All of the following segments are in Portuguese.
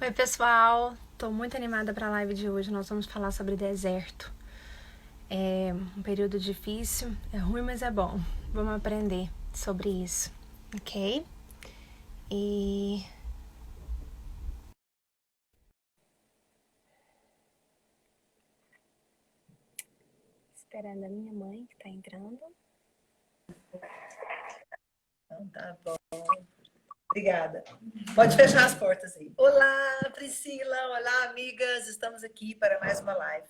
Oi, pessoal! Tô muito animada para a live de hoje. Nós vamos falar sobre deserto. É um período difícil, é ruim, mas é bom. Vamos aprender sobre isso, ok? E esperando a minha mãe que tá entrando. Então, tá bom. Obrigada. Pode fechar as portas aí. Olá, Priscila. Olá, amigas. Estamos aqui para mais uma live.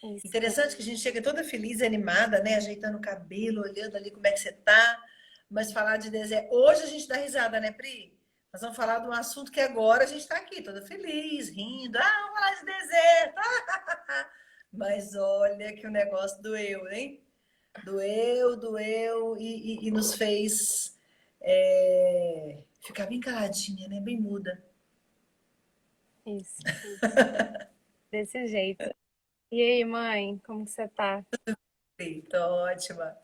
Isso. Interessante que a gente chega toda feliz e animada, né? Ajeitando o cabelo, olhando ali como é que você tá. Mas falar de deserto. Hoje a gente dá risada, né, Pri? Nós vamos falar de um assunto que agora a gente está aqui, toda feliz, rindo. Vamos falar de deserto. Mas olha que o negócio doeu, hein? Doeu e nos fez ficar bem caladinha, né? Bem muda. Isso. Desse jeito. E aí, mãe, como que você tá? Eita, ótima.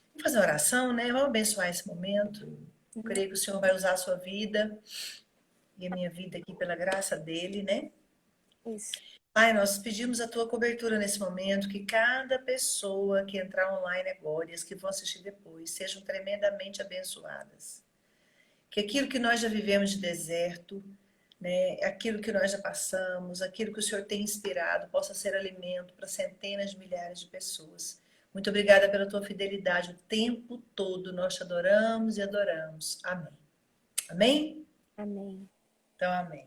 Vamos fazer uma oração, né? Vamos abençoar esse momento. Creio que o Senhor vai usar a sua vida e a minha vida aqui pela graça dele, né? Isso. Pai, nós pedimos a tua cobertura nesse momento, que cada pessoa que entrar online agora e as que vão assistir depois sejam tremendamente abençoadas. Que aquilo que nós já vivemos de deserto, né, aquilo que nós já passamos, aquilo que o Senhor tem inspirado, possa ser alimento para centenas de milhares de pessoas. Muito obrigada pela tua fidelidade. O tempo todo nós te adoramos e adoramos. Amém. Amém? Amém. Então, amém.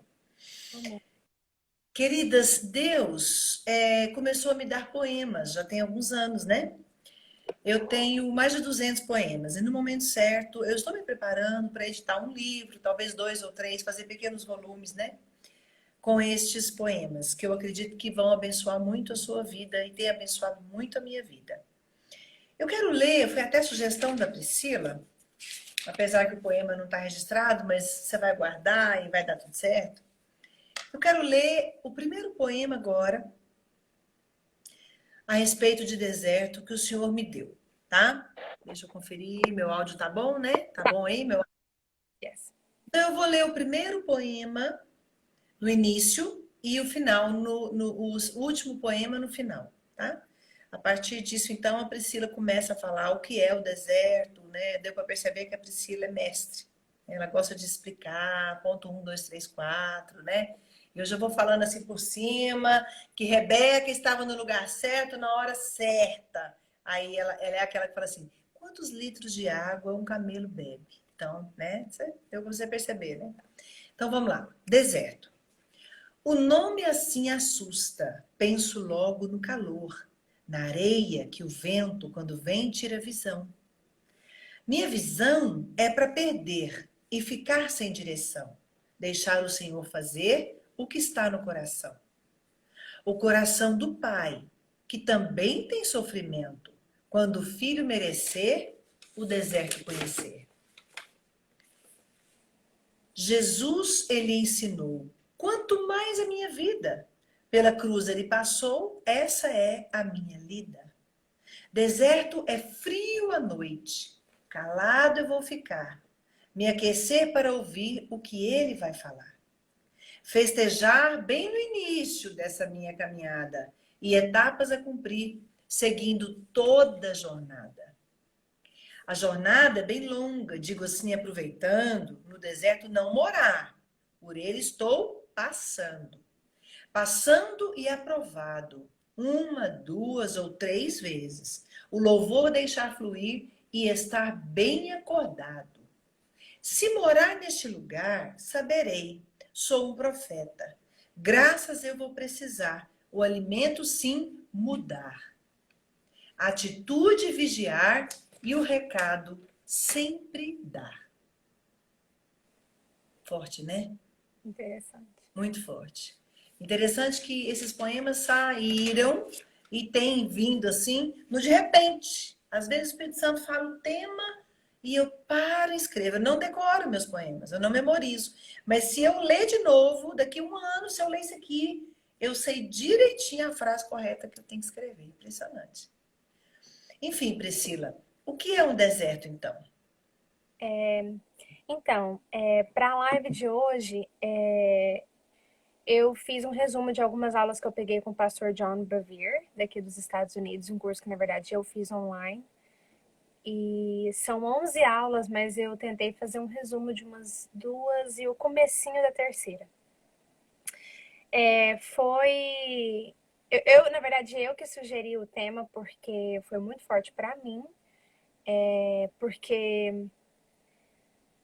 Amém. Queridas, Deus começou a me dar poemas, já tem alguns anos, né? Eu tenho mais de 200 poemas e no momento certo eu estou me preparando para editar um livro, talvez dois ou três, fazer pequenos volumes, né? Com estes poemas, que eu acredito que vão abençoar muito a sua vida e tem abençoado muito a minha vida. Eu quero ler, foi até sugestão da Priscila, apesar que o poema não está registrado, mas você vai guardar e vai dar tudo certo. Eu quero ler o primeiro poema agora, a respeito de deserto que o Senhor me deu, tá? Deixa eu conferir, meu áudio tá bom, né? Tá bom aí, meu? Yes. Então eu vou ler o primeiro poema no início e o final, o último poema no final, tá? A partir disso, então, a Priscila começa a falar o que é o deserto, né? Deu para perceber que a Priscila é mestre. Ela gosta de explicar, ponto 1, 2, 3, 4, né? E eu já vou falando assim por cima, que Rebeca estava no lugar certo na hora certa. Aí ela é aquela que fala assim, quantos litros de água um camelo bebe? Então, né? Deu para você perceber, né? Então, vamos lá. Deserto. O nome assim assusta, penso logo no calor, na areia que o vento, quando vem, tira a visão. Minha visão é para perder e ficar sem direção, deixar o Senhor fazer o que está no coração. O coração do Pai, que também tem sofrimento, quando o filho merecer, o deserto conhecer. Jesus, ele ensinou, quanto mais a minha vida. Pela cruz ele passou, essa é a minha lida. Deserto é frio à noite, calado eu vou ficar, me aquecer para ouvir o que ele vai falar. Festejar bem no início dessa minha caminhada e etapas a cumprir, seguindo toda a jornada. A jornada é bem longa, digo assim, aproveitando, no deserto não morar. Por ele estou passando. Passando e aprovado, uma, duas ou três vezes. O louvor deixar fluir e estar bem acordado. Se morar neste lugar, saberei, sou um profeta. Graças eu vou precisar, o alimento sim mudar. A atitude vigiar e o recado sempre dar. Forte, né? Interessante. Muito forte. Interessante que esses poemas saíram e têm vindo assim, no de repente. Às vezes o Espírito Santo fala um tema e eu paro e escrevo. Eu não decoro meus poemas, eu não memorizo. Mas se eu ler de novo, daqui a um ano, se eu ler isso aqui, eu sei direitinho a frase correta que eu tenho que escrever. Impressionante. Enfim, Priscila, o que é um deserto, então? Então, para a live de hoje, eu fiz um resumo de algumas aulas que eu peguei com o pastor John Bevere, daqui dos Estados Unidos, um curso que, na verdade, eu fiz online. E são 11 aulas, mas eu tentei fazer um resumo de umas duas e o comecinho da terceira. Na verdade, eu que sugeri o tema porque foi muito forte para mim, porque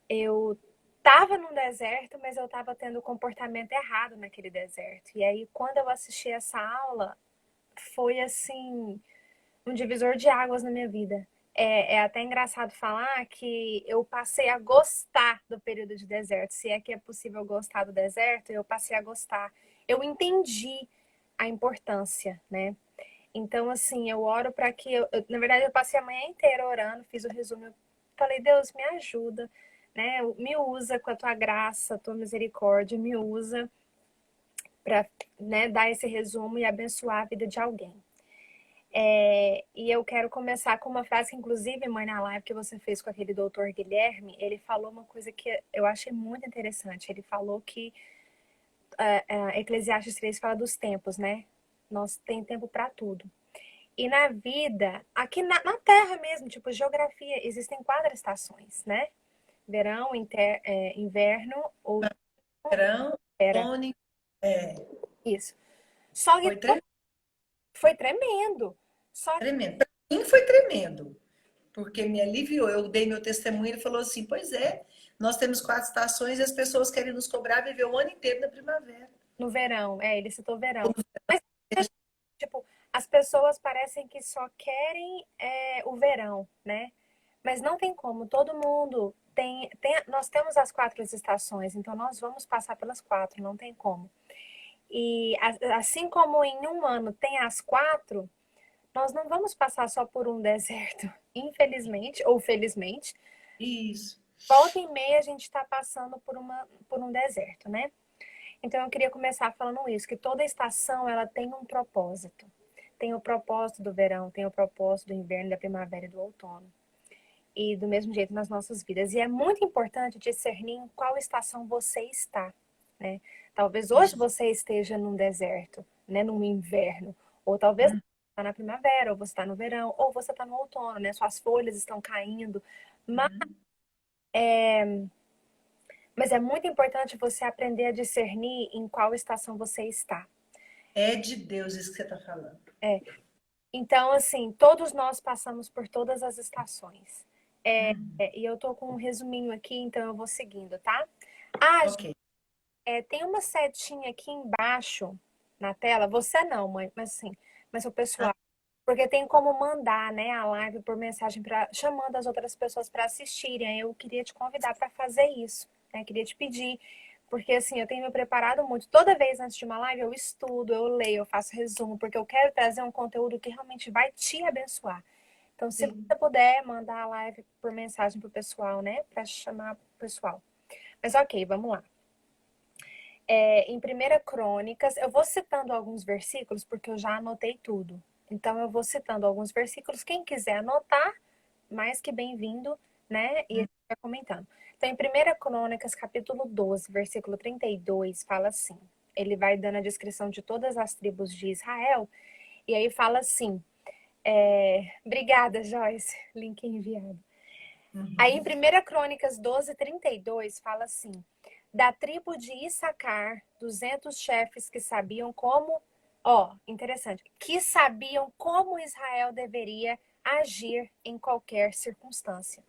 eu tava num deserto, mas eu tava tendo o comportamento errado naquele deserto. E aí, quando eu assisti essa aula, foi assim, um divisor de águas na minha vida. É até engraçado falar que eu passei a gostar do período de deserto. Se é que é possível gostar do deserto, eu passei a gostar. Eu entendi a importância, né? Então, assim, eu oro para que na verdade, eu passei a manhã inteira orando, fiz o resumo. Eu falei, Deus, me ajuda, né? Me usa com a tua graça, tua misericórdia, me usa para, né, dar esse resumo e abençoar a vida de alguém. E eu quero começar com uma frase que, inclusive, mãe, na live que você fez com aquele doutor Guilherme, ele falou uma coisa que eu achei muito interessante. Ele falou que Eclesiastes 3 fala dos tempos, né? Nós tem tempo para tudo. E na vida, aqui na Terra mesmo, tipo geografia, existem 4 estações, né? Verão, inverno, outono, Verão, era outono, isso. Só que foi tremendo. foi tremendo. Só que Tremendo. Para mim foi tremendo, porque me aliviou. Eu dei meu testemunho e ele falou assim: pois é, nós temos 4 estações e as pessoas querem nos cobrar viver o ano inteiro na primavera. no verão, ele citou verão. Mas, tipo, as pessoas parecem que só querem o verão, né? Mas não tem como, todo mundo nós temos as 4 estações, então nós vamos passar pelas 4, não tem como. E assim como em um ano tem as 4, nós não vamos passar só por um deserto, infelizmente ou felizmente. Isso. Volta e meia a gente está passando por um deserto, né? Então eu queria começar falando isso, que toda estação ela tem um propósito. Tem o propósito do verão, tem o propósito do inverno, da primavera e do outono. E do mesmo jeito nas nossas vidas. E é muito importante discernir em qual estação você está, né? Talvez hoje você esteja num deserto, né? Num inverno. Ou talvez você está na primavera, ou você está no verão, ou você está no outono, né? Suas folhas estão caindo. Mas é muito importante você aprender a discernir em qual estação você está. É de Deus isso que você está falando. Então, assim, todos nós passamos por todas as estações. E eu tô com um resuminho aqui, então eu vou seguindo, tá? Ok. Tem uma setinha aqui embaixo na tela. Você não, mãe, mas assim, mas o pessoal. Porque tem como mandar, né, a live por mensagem chamando as outras pessoas para assistirem. Eu queria te convidar para fazer isso, né? Queria te pedir, porque assim, eu tenho me preparado muito. Toda vez antes de uma live eu estudo, eu leio, eu faço resumo, porque eu quero trazer um conteúdo que realmente vai te abençoar. Então, se Sim. você puder mandar a live por mensagem pro pessoal, né, para chamar o pessoal. Mas ok, vamos lá. Em 1 Crônicas, eu vou citando alguns versículos porque eu já anotei tudo. Então, eu vou citando alguns versículos. Quem quiser anotar, mais que bem-vindo, né? E vai comentando. Então, em 1 Crônicas, capítulo 12, versículo 32, fala assim. Ele vai dando a descrição de todas as tribos de Israel. E aí fala assim. Obrigada, Joyce. Link enviado. Aí, em 1 Crônicas 12, 32, fala assim. Da tribo de Issacar, 200 chefes que sabiam como... interessante. Que sabiam como Israel deveria agir em qualquer circunstância.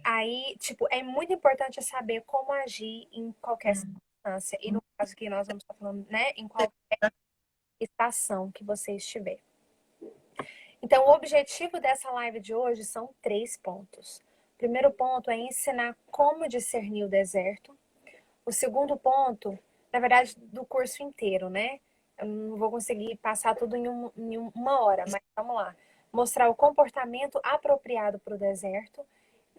Aí, tipo, é muito importante saber como agir em qualquer circunstância. E no caso que nós vamos estar falando, né? Em qualquer estação que você estiver. Então, o objetivo dessa live de hoje são 3 pontos. O primeiro ponto é ensinar como discernir o deserto. O segundo ponto, na verdade, do curso inteiro, né? Eu não vou conseguir passar tudo em uma hora, mas vamos lá. Mostrar o comportamento apropriado para o deserto.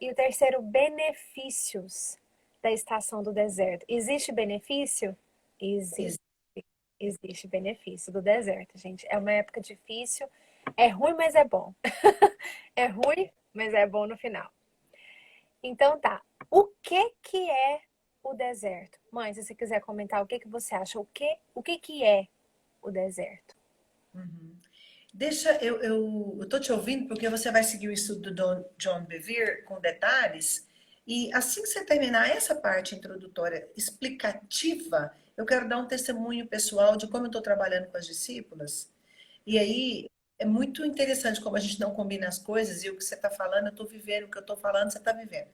E o terceiro, benefícios da estação do deserto. Existe benefício? Existe. Existe benefício do deserto, gente. É uma época difícil. É ruim, mas é bom. É ruim, mas é bom no final. Então tá. O que é o deserto? Mãe, se você quiser comentar, o que que você acha? O que é o deserto? Uhum. Deixa eu tô te ouvindo porque você vai seguir o estudo do John Bevere com detalhes. E assim que você terminar essa parte introdutória explicativa, eu quero dar um testemunho pessoal de como eu estou trabalhando com as discípulas. E aí é muito interessante como a gente não combina as coisas e o que você está falando, eu estou vivendo, o que eu estou falando, você está vivendo.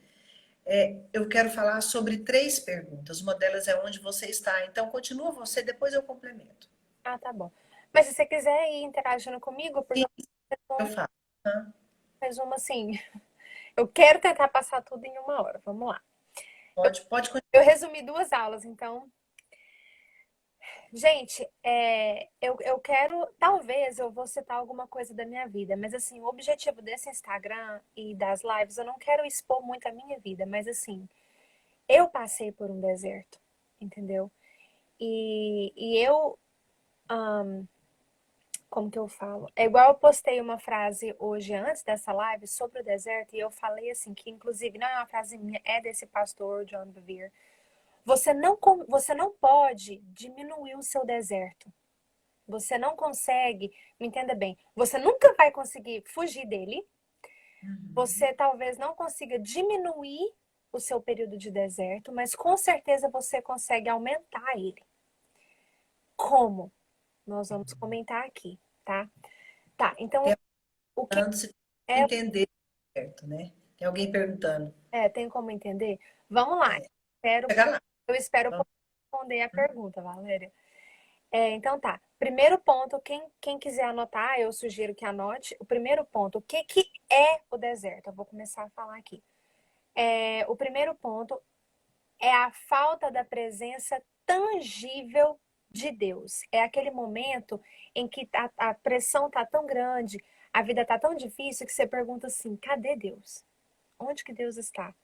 Eu quero falar sobre 3 perguntas. Uma delas é onde você está. Então, continua você, depois eu complemento. Ah, tá bom. Mas se você quiser ir interagindo comigo, porque Sim, eu vou eu fazer falo. Tá? um resumo assim. Eu quero tentar passar tudo em 1 hora. Vamos lá. Pode continuar. Eu resumi 2 aulas, então. Gente, eu quero. Talvez eu vou citar alguma coisa da minha vida, mas assim, o objetivo desse Instagram e das lives, eu não quero expor muito a minha vida, mas assim, eu passei por um deserto, entendeu? E eu, como que eu falo? É igual eu postei uma frase hoje antes dessa live sobre o deserto, e eu falei assim, que inclusive não é uma frase minha, é desse pastor John Bevere. Você não pode diminuir o seu deserto. Você não consegue, me entenda bem, você nunca vai conseguir fugir dele. Uhum. Você talvez não consiga diminuir o seu período de deserto, mas com certeza você consegue aumentar ele. Como? Nós vamos comentar aqui, tá? Tá, então Tem o que alguém se é, entender certo, né? Tem alguém perguntando. tem como entender? Vamos lá. É, Espero, chegar lá. eu espero Vamos. responder a pergunta, Valéria. Então tá. Primeiro ponto, quem quiser anotar, eu sugiro que anote. O primeiro ponto, o que que é o deserto? Eu vou começar a falar aqui. O primeiro ponto é a falta da presença tangível de Deus. É aquele momento em que a pressão tá tão grande, a vida tá tão difícil que você pergunta assim: cadê Deus? Onde que Deus está?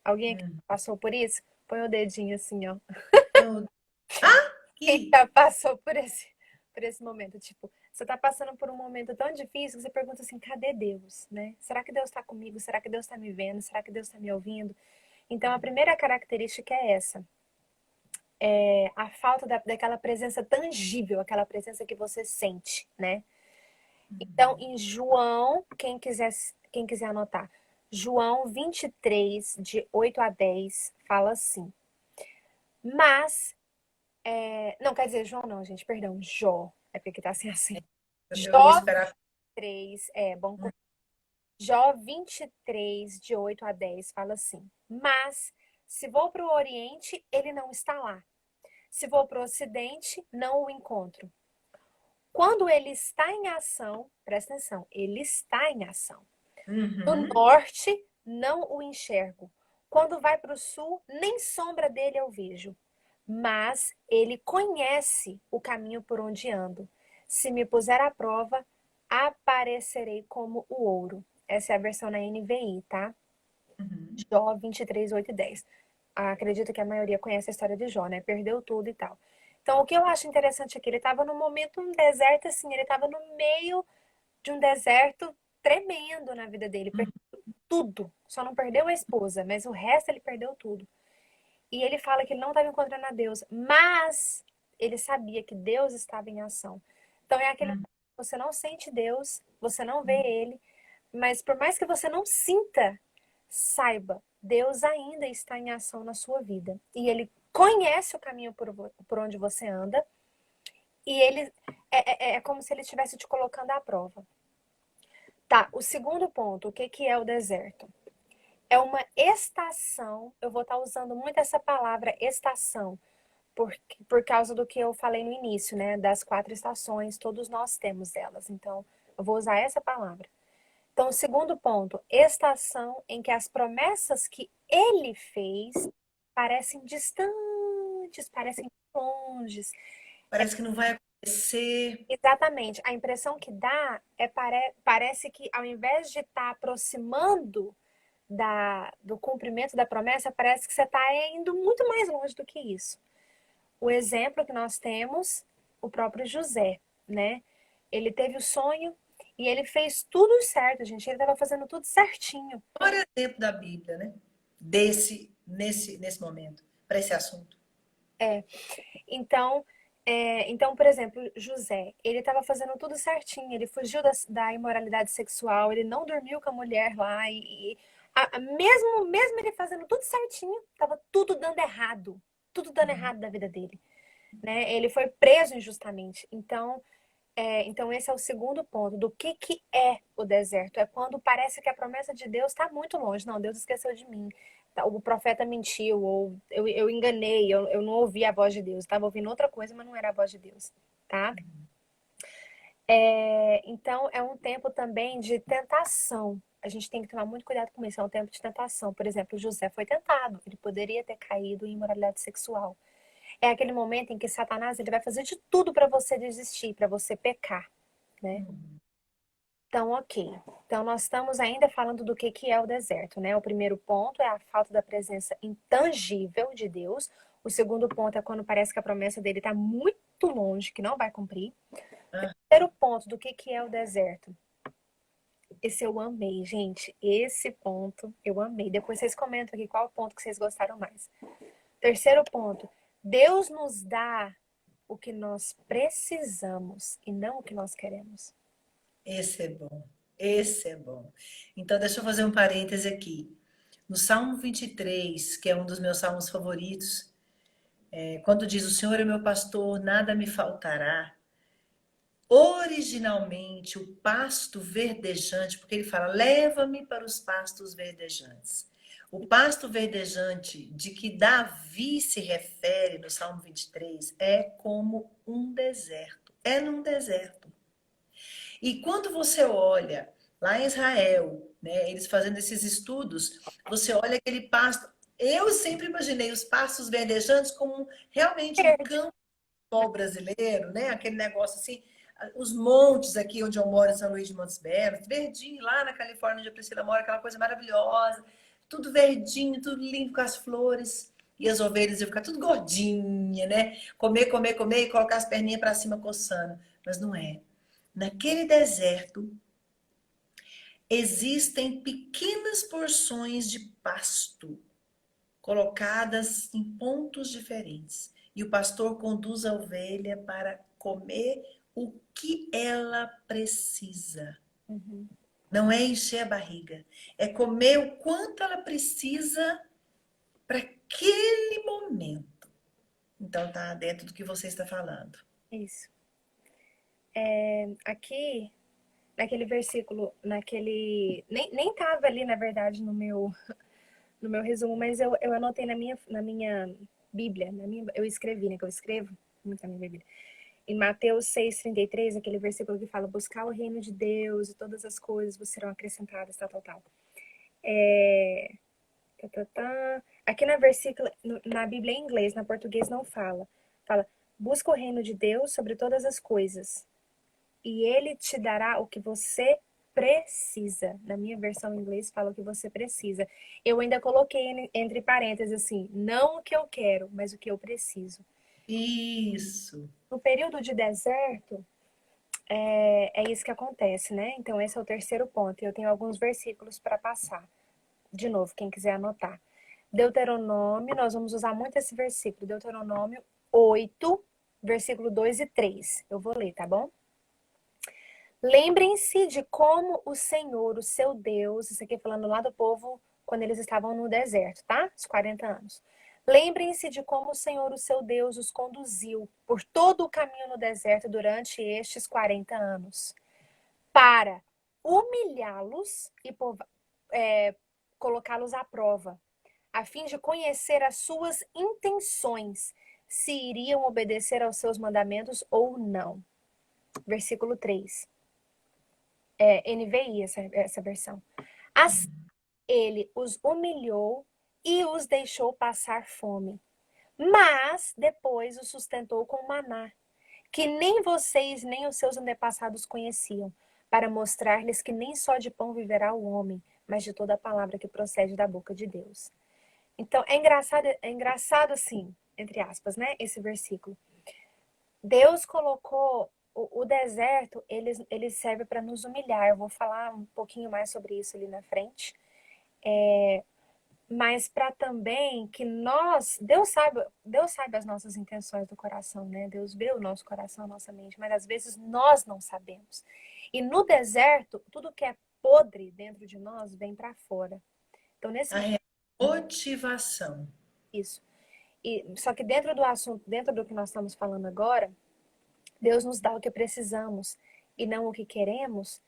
Alguém aqui Hum. passou por isso? Põe o dedinho assim, ó. Eu- Quem Aqui. já passou por esse momento? Tipo, você tá passando por um momento tão difícil que você pergunta assim: cadê Deus? Né? Será que Deus está comigo? Será que Deus está me vendo? Será que Deus está me ouvindo? Então, a primeira característica é essa. A falta daquela presença tangível, aquela presença que você sente, né? Então, em João, quem quiser anotar, João 23, de 8 a 10, fala assim. Mas, não, quer dizer, João não, gente, perdão, Jó. É porque tá assim. Eu ia Jó esperar. 3, bom. Jó 23, de 8 a 10, fala assim. Mas, se vou para o Oriente, ele não está lá. Se vou para o Ocidente, não o encontro. Quando ele está em ação, presta atenção, ele está em ação. No Uhum. norte, não o enxergo. Quando vai para o sul, nem sombra dele eu vejo. Mas ele conhece o caminho por onde ando. Se me puser à prova, aparecerei como o ouro. Essa é a versão na NVI, tá? Uhum. Jó 23, 8 e 10. Acredito que a maioria conhece a história de Jó, né? Perdeu tudo e tal. Então, o que eu acho interessante aqui, ele estava num momento, um deserto, assim, ele estava no meio de um deserto tremendo na vida dele. Perdeu tudo. Só não perdeu a esposa, mas o resto ele perdeu tudo. E ele fala que ele não estava encontrando a Deus, mas ele sabia que Deus estava em ação. Então, é aquele Uhum. você não sente Deus, você não vê ele, mas por mais que você não sinta, saiba, Deus ainda está em ação na sua vida. E ele conhece o caminho por onde você anda. E ele é como se ele estivesse te colocando à prova. Tá, o segundo ponto, o que que é o deserto? É uma estação, eu vou estar usando muito essa palavra estação, por causa do que eu falei no início, né? Das 4 estações, todos nós temos elas. Então, eu vou usar essa palavra. Então, o segundo ponto, estação em que as promessas que ele fez parecem distantes, parecem longes. Parece que não vai acontecer. Exatamente. A impressão que dá parece que ao invés de estar aproximando do cumprimento da promessa, parece que você está indo muito mais longe do que isso. O exemplo que nós temos, o próprio José, né? Ele teve o sonho e ele fez tudo certo, gente. Ele estava fazendo tudo certinho. O maior exemplo da Bíblia, né? Nesse momento. para esse assunto. Então, então, por exemplo, José, ele estava fazendo tudo certinho, ele fugiu da imoralidade sexual, ele não dormiu com a mulher lá, mesmo ele fazendo tudo certinho, estava tudo dando errado da vida dele, né? Ele foi preso injustamente. Então esse é o segundo ponto, do que é o deserto. É quando parece que a promessa de Deus está muito longe. Não, Deus esqueceu de mim. O profeta mentiu, ou eu enganei, eu não ouvi a voz de Deus. Estava ouvindo outra coisa, mas não era a voz de Deus, tá? Então é um tempo também de tentação. A gente tem que tomar muito cuidado com isso. É um tempo de tentação. Por exemplo, José foi tentado. Ele poderia ter caído em imoralidade sexual. É aquele momento em que Satanás ele vai fazer de tudo para você desistir, para você pecar, né? Então, ok. Então, nós estamos ainda falando do que é o deserto, né? O primeiro ponto é a falta da presença intangível de Deus. O segundo ponto é quando parece que a promessa dele está muito longe, que não vai cumprir. Ah, Terceiro ponto do que é o deserto. Esse eu amei, gente. Esse ponto eu amei. Depois vocês comentam aqui qual ponto que vocês gostaram mais. Terceiro ponto. Deus nos dá o que nós precisamos e não o que nós queremos. esse é bom. Esse é bom. Então, deixa eu fazer um parêntese aqui. No Salmo 23, que é um dos meus salmos favoritos, quando diz: O Senhor é meu pastor, nada me faltará. Originalmente, o pasto verdejante, porque ele fala: leva-me para os pastos verdejantes. O pasto verdejante de que Davi se refere no Salmo 23 é como um deserto. É num deserto. E quando você olha lá em Israel, né, eles fazendo esses estudos, você olha aquele pasto. Eu sempre imaginei os pastos verdejantes como realmente um Verde. campo brasileiro, né? Aquele negócio assim, os montes aqui onde eu moro, em São Luís de Montes Belos, verdinho, lá na Califórnia, onde a Priscila mora, aquela coisa maravilhosa, tudo verdinho, tudo limpo com as flores. E as ovelhas iam ficar tudo gordinha, né? Comer, comer, comer e colocar as perninhas para cima coçando. Mas não é. Naquele deserto existem pequenas porções de pasto colocadas em pontos diferentes. E o pastor conduz a ovelha para comer o que ela precisa. Uhum. Não é encher a barriga, é comer o quanto ela precisa para aquele momento. Então tá dentro do que você está falando. Isso. Aqui, naquele versículo, nem tava ali, na verdade, no meu resumo, mas eu anotei na minha Bíblia, eu escrevi, né, que eu escrevo muito na minha Bíblia. Em Mateus 6,33, aquele versículo que fala: buscar o reino de Deus e todas as coisas vos serão acrescentadas, tal, tal, tal. Tá, tá, tá. Aqui na Bíblia em inglês, na português não fala. Fala: busca o reino de Deus sobre todas as coisas e ele te dará o que você precisa. Na minha versão em inglês fala o que você precisa. Eu ainda coloquei entre parênteses assim: não o que eu quero, mas o que eu preciso. Isso. No período de deserto, é isso que acontece, né? Então, esse é o terceiro ponto. Eu tenho alguns versículos para passar. De novo, quem quiser anotar. Deuteronômio, nós vamos usar muito esse versículo. Deuteronômio 8, versículo 2 e 3. Eu vou ler, tá bom? Lembrem-se de como o Senhor, o seu Deus, isso aqui falando lá do povo quando eles estavam no deserto, tá? Os 40 anos. Lembrem-se de como o Senhor, o seu Deus, os conduziu por todo o caminho no deserto durante estes 40 anos, para humilhá-los e colocá-los à prova, a fim de conhecer as suas intenções, se iriam obedecer aos seus mandamentos ou não. Versículo 3. NVI, essa versão. Assim, ele os humilhou e os deixou passar fome. Mas depois os sustentou com maná, que nem vocês nem os seus antepassados conheciam, para mostrar-lhes que nem só de pão viverá o homem, mas de toda a palavra que procede da boca de Deus. Então, é engraçado assim, entre aspas, né, esse versículo. Deus colocou o deserto, ele serve para nos humilhar. Eu vou falar um pouquinho mais sobre isso ali na frente. mas para também que Deus sabe as nossas intenções do coração, né? Deus vê o nosso coração, a nossa mente, mas às vezes nós não sabemos. E no deserto, tudo que é podre dentro de nós vem para fora. Então, nesse A motivação. isso. E só que dentro do assunto, dentro do que nós estamos falando agora, Deus nos dá o que precisamos e não o que queremos.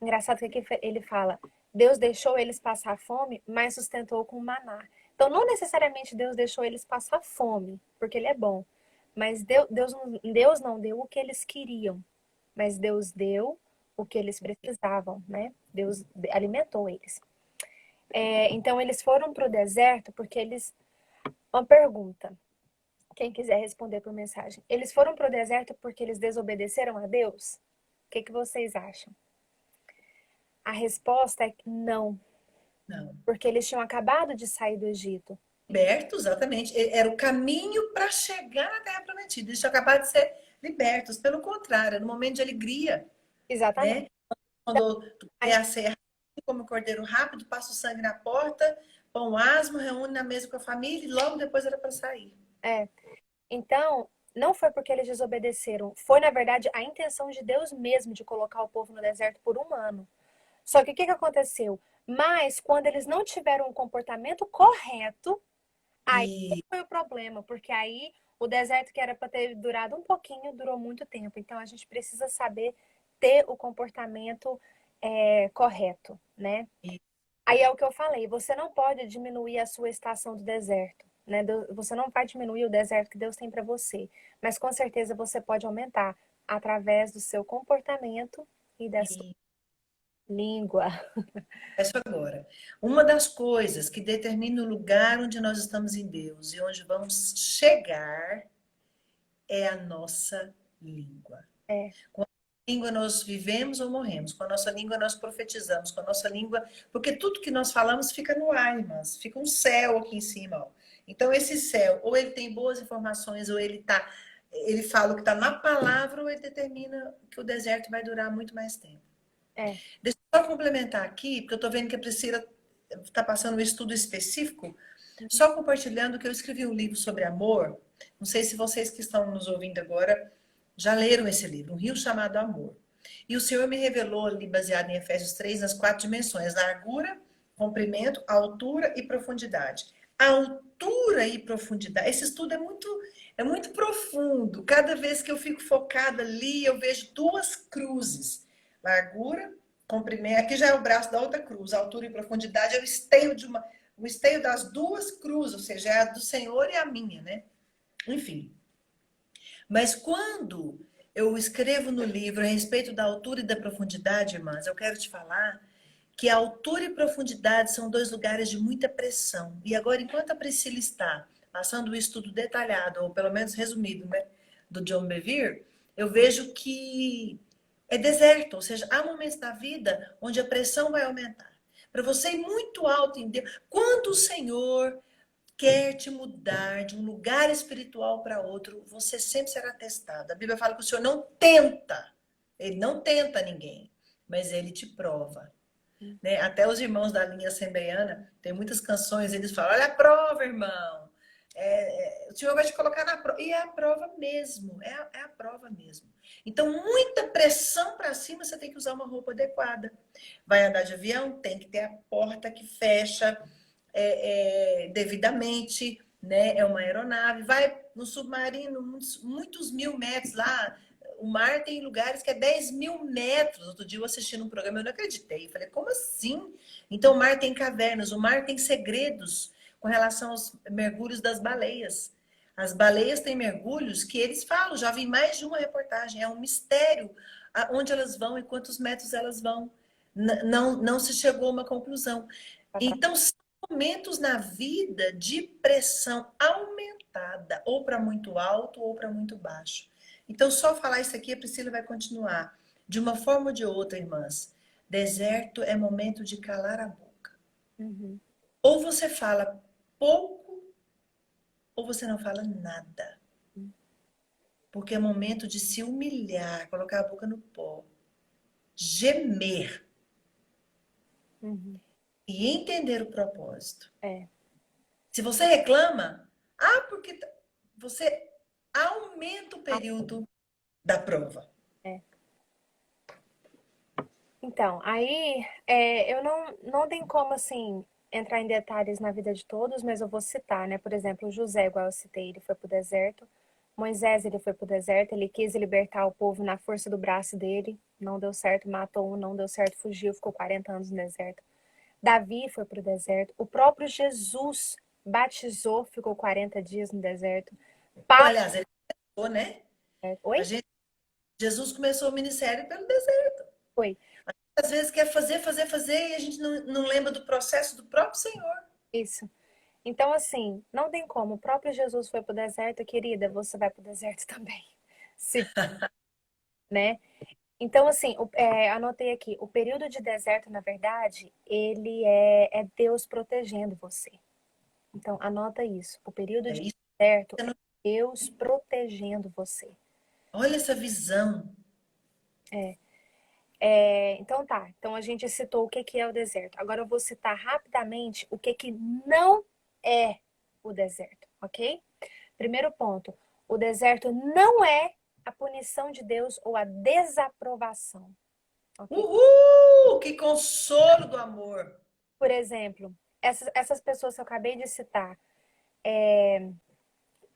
Engraçado que aqui ele fala: Deus deixou eles passar fome, mas sustentou com maná. Então, não necessariamente Deus deixou eles passar fome, porque Ele é bom. Mas Deus não deu o que eles queriam, mas Deus deu o que eles precisavam, né? Deus alimentou eles. Então, eles foram para o deserto porque eles. Uma pergunta: quem quiser responder por mensagem. Eles foram para o deserto porque eles desobedeceram a Deus? O que vocês acham? A resposta é não, Não. porque eles tinham acabado de sair do Egito. Libertos, exatamente. Era o caminho para chegar na Terra Prometida. Eles tinham acabado de ser libertos. Pelo contrário, era um momento de alegria, Exatamente. né? Quando tu quer a serra, como o cordeiro rápido, passa o sangue na porta, pão asmo, reúne na mesa com a família e logo depois era para sair. É. Então, não foi porque eles desobedeceram. Foi, na verdade, a intenção de Deus mesmo de colocar o povo no deserto por 1 ano. Só que o que aconteceu? Mas, quando eles não tiveram um comportamento correto, aí E foi o problema, porque aí o deserto que era para ter durado um pouquinho, durou muito tempo. Então a gente precisa saber ter o comportamento correto, né? Aí é o que eu falei, você não pode diminuir a sua estação do deserto, né? Você não vai diminuir o deserto que Deus tem para você, mas com certeza você pode aumentar através do seu comportamento e da sua e língua. isso agora. Uma das coisas que determina o lugar onde nós estamos em Deus e onde vamos chegar é a nossa língua. É, Com a língua nós vivemos ou morremos, com a nossa língua nós profetizamos, com a nossa língua, porque tudo que nós falamos fica no ar, irmãs, fica um céu aqui em cima, ó. Então esse céu, ou ele tem boas informações, ou ele fala o que está na palavra, ou ele determina que o deserto vai durar muito mais tempo. é. Deixa eu só complementar aqui, porque eu estou vendo que a Priscila está passando um estudo específico, só compartilhando que eu escrevi um livro sobre amor. Não sei se vocês que estão nos ouvindo agora já leram esse livro, Um Rio Chamado Amor. E o Senhor me revelou ali, baseado em Efésios 3, nas 4 dimensões: largura, comprimento, altura e profundidade. A altura e profundidade, esse estudo é muito profundo. Cada vez que eu fico focada ali, eu vejo duas cruzes: largura, comprimento. Aqui já é o braço da outra cruz, a altura e profundidade é o esteio das duas cruzes, ou seja, é a do Senhor e a minha, né? Enfim. Mas quando eu escrevo no livro a respeito da altura e da profundidade, irmãs, eu quero te falar que a altura e profundidade são dois lugares de muita pressão. E agora, enquanto a Priscila está passando o estudo detalhado, ou pelo menos resumido, né, do John Bevere, eu vejo que é deserto, ou seja, há momentos da vida onde a pressão vai aumentar. Para você ir muito alto em Deus, quando o Senhor quer te mudar de um lugar espiritual para outro, você sempre será testado. A Bíblia fala que o Senhor não tenta, ele não tenta ninguém, mas ele te prova. Né? Até os irmãos da linha assembleiana, tem muitas canções, eles falam: olha a prova, irmão. O Senhor vai te colocar na prova. E é a prova mesmo, é a prova mesmo. Então, muita pressão para cima, você tem que usar uma roupa adequada. Vai andar de avião, tem que ter a porta que fecha devidamente, né? É uma aeronave. Vai no submarino, muitos mil metros lá. O mar tem lugares que é 10 mil metros. Outro dia eu assisti num programa, eu não acreditei. Falei, como assim? Então o mar tem cavernas, o mar tem segredos com relação aos mergulhos das baleias. As baleias têm mergulhos que eles falam, já vi mais de uma reportagem, é um mistério onde elas vão e quantos metros elas vão. Não se chegou a uma conclusão. Então, são momentos na vida de pressão aumentada, ou para muito alto ou para muito baixo. Então, só falar isso aqui, a Priscila vai continuar. De uma forma ou de outra, irmãs, deserto é momento de calar a boca. Uhum. Ou você fala pouco, ou você não fala nada. Porque é momento de se humilhar, colocar a boca no pó, gemer. Uhum. e entender o propósito. É. Se você reclama, porque você aumenta o período da prova. É. Então, aí eu não tem como, assim, entrar em detalhes na vida de todos, mas eu vou citar, né? Por exemplo, José, igual eu citei, ele foi pro deserto. Moisés, ele foi pro deserto, ele quis libertar o povo na força do braço dele, não deu certo, matou um, não deu certo, fugiu, ficou 40 anos no deserto. Davi foi pro deserto. O próprio Jesus batizou, ficou 40 dias no deserto. Paulo, Aliás, ele começou, né? A oi? gente, Jesus começou o ministério pelo deserto. Foi. Às vezes quer fazer, fazer, fazer e a gente não lembra do processo do próprio Senhor. Isso. Então, assim, não tem como. O próprio Jesus foi pro deserto, querida, você vai pro deserto também. Se, né? Então, assim, anotei aqui, o período de deserto, na verdade, ele é Deus protegendo você. Então, anota isso. O período É de isso. deserto é Deus protegendo você. Olha essa visão. Então tá, então a gente citou o que que é o deserto. Agora eu vou citar rapidamente o que que não é o deserto, ok? Primeiro ponto, o deserto não é a punição de Deus ou a desaprovação, ok? Uhul! Que consolo do amor. Por exemplo, essas pessoas que eu acabei de citar,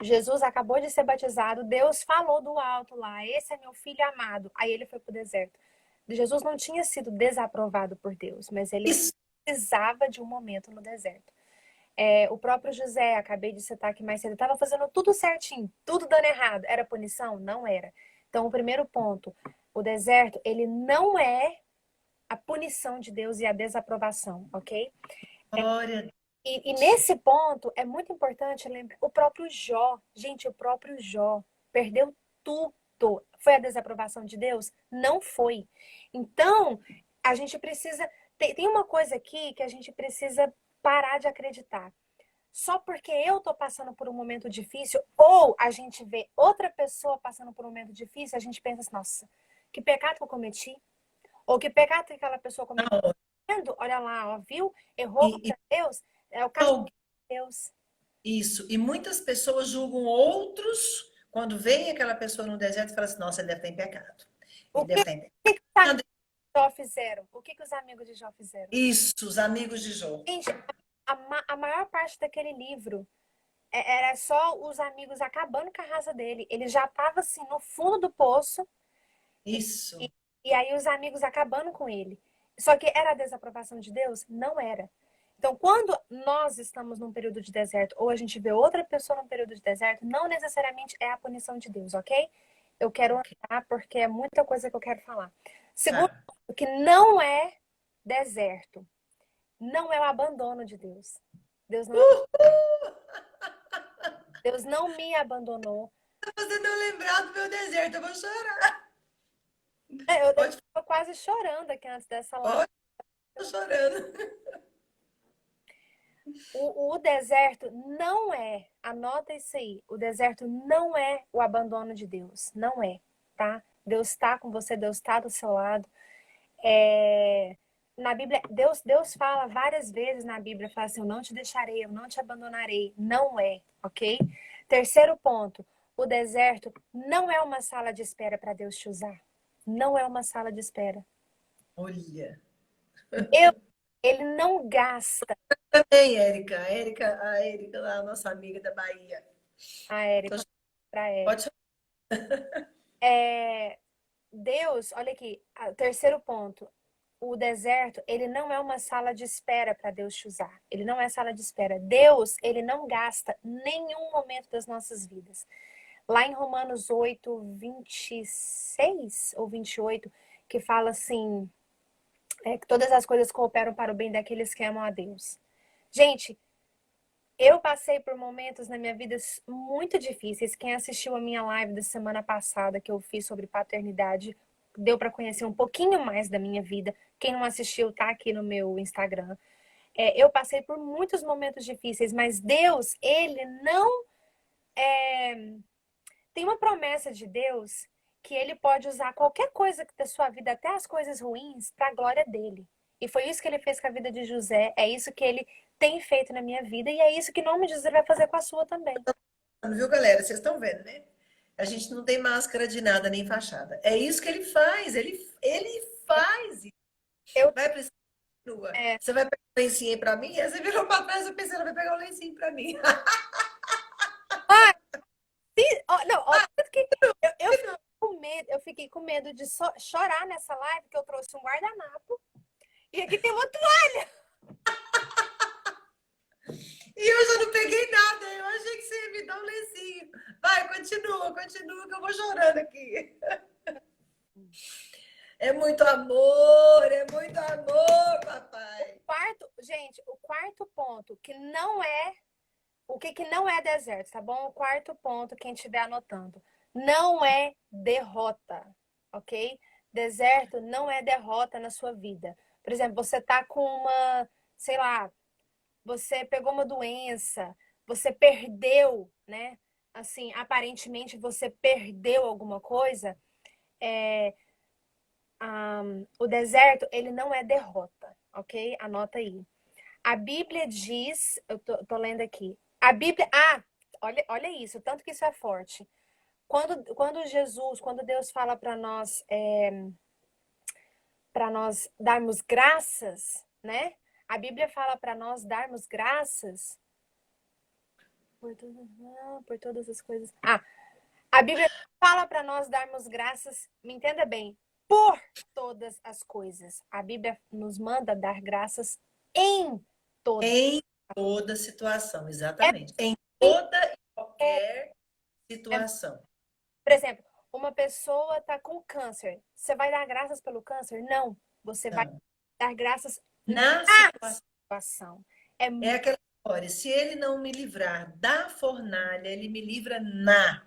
Jesus acabou de ser batizado, Deus falou do alto lá, esse é meu filho amado. Aí ele foi pro deserto. Jesus não tinha sido desaprovado por Deus, mas ele Isso. precisava de um momento no deserto. O próprio José, acabei de citar aqui mais cedo, estava fazendo tudo certinho, tudo dando errado. Era punição? Não era. Então, o primeiro ponto, o deserto, ele não é a punição de Deus e a desaprovação, ok? Glória. E nesse ponto, é muito importante lembrar, o próprio Jó, gente, o próprio Jó perdeu tudo. Foi a desaprovação de Deus? Não foi. Então, a gente precisa. Tem uma coisa aqui que a gente precisa parar de acreditar. Só porque eu tô passando por um momento difícil, ou a gente vê outra pessoa passando por um momento difícil, a gente pensa assim, nossa, que pecado que eu cometi? Ou que pecado que aquela pessoa cometeu? Não. Olha lá, ó, viu? Errou E, contra Deus, é o castigo de Deus. isso. E muitas pessoas julgam outros quando vem aquela pessoa no deserto e fala assim, nossa, ele deve estar em pecado. O Ele que, deve estar em pecado. que os amigos de Jó fizeram? O que os amigos de Jó fizeram? Isso, os amigos de Jó. Gente, a maior parte daquele livro era só os amigos acabando com a raça dele. Ele já estava assim no fundo do poço Isso. e, e aí os amigos acabando com ele. Só que era a desaprovação de Deus? Não era. Então, quando nós estamos num período de deserto ou a gente vê outra pessoa num período de deserto, não necessariamente é a punição de Deus, ok? Eu quero Ok. andar porque é muita coisa que eu quero falar. Segundo, Tá. o que não é deserto, não é o abandono de Deus. Deus não, Deus não me abandonou. Você não lembrar do meu deserto, eu vou chorar. Eu Pode, tô quase chorando aqui antes dessa live. pode, tô chorando. O deserto não é, anota isso aí, o deserto não é o abandono de Deus, não é, tá? Deus está com você, Deus está do seu lado. Na Bíblia, Deus fala várias vezes na Bíblia, fala assim, eu não te deixarei, eu não te abandonarei. Não é, ok? Terceiro ponto, o deserto não é uma sala de espera para Deus te usar. Não é uma sala de espera. Olha. Deus, ele não gasta. Também, Érica. A Érica, lá, a nossa amiga da Bahia. A Tô Érica, para Pode Érica. chorar. Deus, olha aqui, terceiro ponto. O deserto, ele não é uma sala de espera para Deus te usar. Ele não é sala de espera. Deus, ele não gasta nenhum momento das nossas vidas. Lá em Romanos 8, 26 ou 28, que fala assim, que todas as coisas cooperam para o bem daqueles que amam a Deus. Gente, eu passei por momentos na minha vida muito difíceis. Quem assistiu a minha live da semana passada que eu fiz sobre paternidade, deu para conhecer um pouquinho mais da minha vida. Quem não assistiu, tá aqui no meu Instagram. Eu passei por muitos momentos difíceis, mas Deus, ele não tem uma promessa de Deus que ele pode usar qualquer coisa da sua vida, até as coisas ruins, para a glória dele. E foi isso que ele fez com a vida de José, é isso que ele tem feito na minha vida, e é isso que, em nome de Jesus, ele vai fazer com a sua também. Viu, galera? Vocês estão vendo, né? A gente não tem máscara de nada nem fachada. É isso que ele faz. Ele faz isso. Eu, Vai precisar de nua. é, Você vai pegar o lencinho aí pra mim? Aí você virou pra trás, eu pensei, ela vai pegar o lencinho pra mim. ah, não, ó, tanto que eu fiquei com medo de chorar nessa live, que eu trouxe um guardanapo, e aqui tem uma toalha. E eu já não peguei nada. Eu achei que você ia me dar um lencinho. Vai, continua, que eu vou chorando aqui. É muito amor, papai. Gente, o quarto ponto, que não é, o que não é deserto, tá bom? O quarto ponto, quem estiver anotando, não é derrota, ok? Deserto não é derrota na sua vida. Por exemplo, você tá com uma, sei lá, você pegou uma doença, você perdeu, né? Assim, aparentemente você perdeu alguma coisa. O deserto, ele não é derrota, ok? Anota aí. A Bíblia diz, eu tô lendo aqui, a Bíblia, olha isso, tanto que isso é forte. Quando Deus fala para nós darmos graças, né? A Bíblia fala para nós darmos graças por todas as coisas. A Bíblia fala para nós darmos graças, me entenda bem, por todas as coisas. A Bíblia nos manda dar graças em todas. Em toda situação, É, exatamente. Em toda e qualquer é, situação. por exemplo, uma pessoa está com câncer. Você vai dar graças pelo câncer? Não. Você vai Não. dar graças Na na situação. situação. É É aquela história. Se ele não me livrar da fornalha, ele me livra na.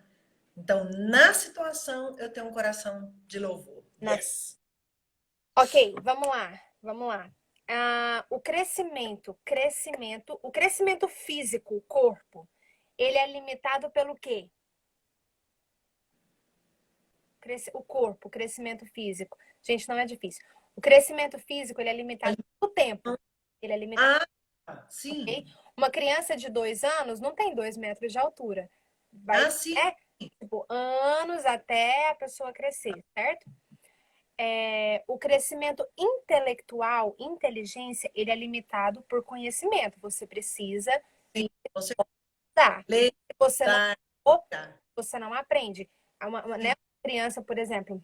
Então, na situação, eu tenho um coração de louvor. na... Yes. Ok, vamos lá. O crescimento físico, o corpo, ele é limitado pelo quê? O corpo, o crescimento físico. Gente, não é difícil. O crescimento físico, ele é limitado pelo tempo. Ele é limitado, ok? Sim. Uma criança de 2 anos não tem 2 metros de altura. Vai, Sim. tipo, anos até a pessoa crescer, certo? O crescimento intelectual, inteligência, ele é limitado por conhecimento. Você precisa Você estudar. lê, Se você não, tá, você não aprende. Né, uma criança, por exemplo,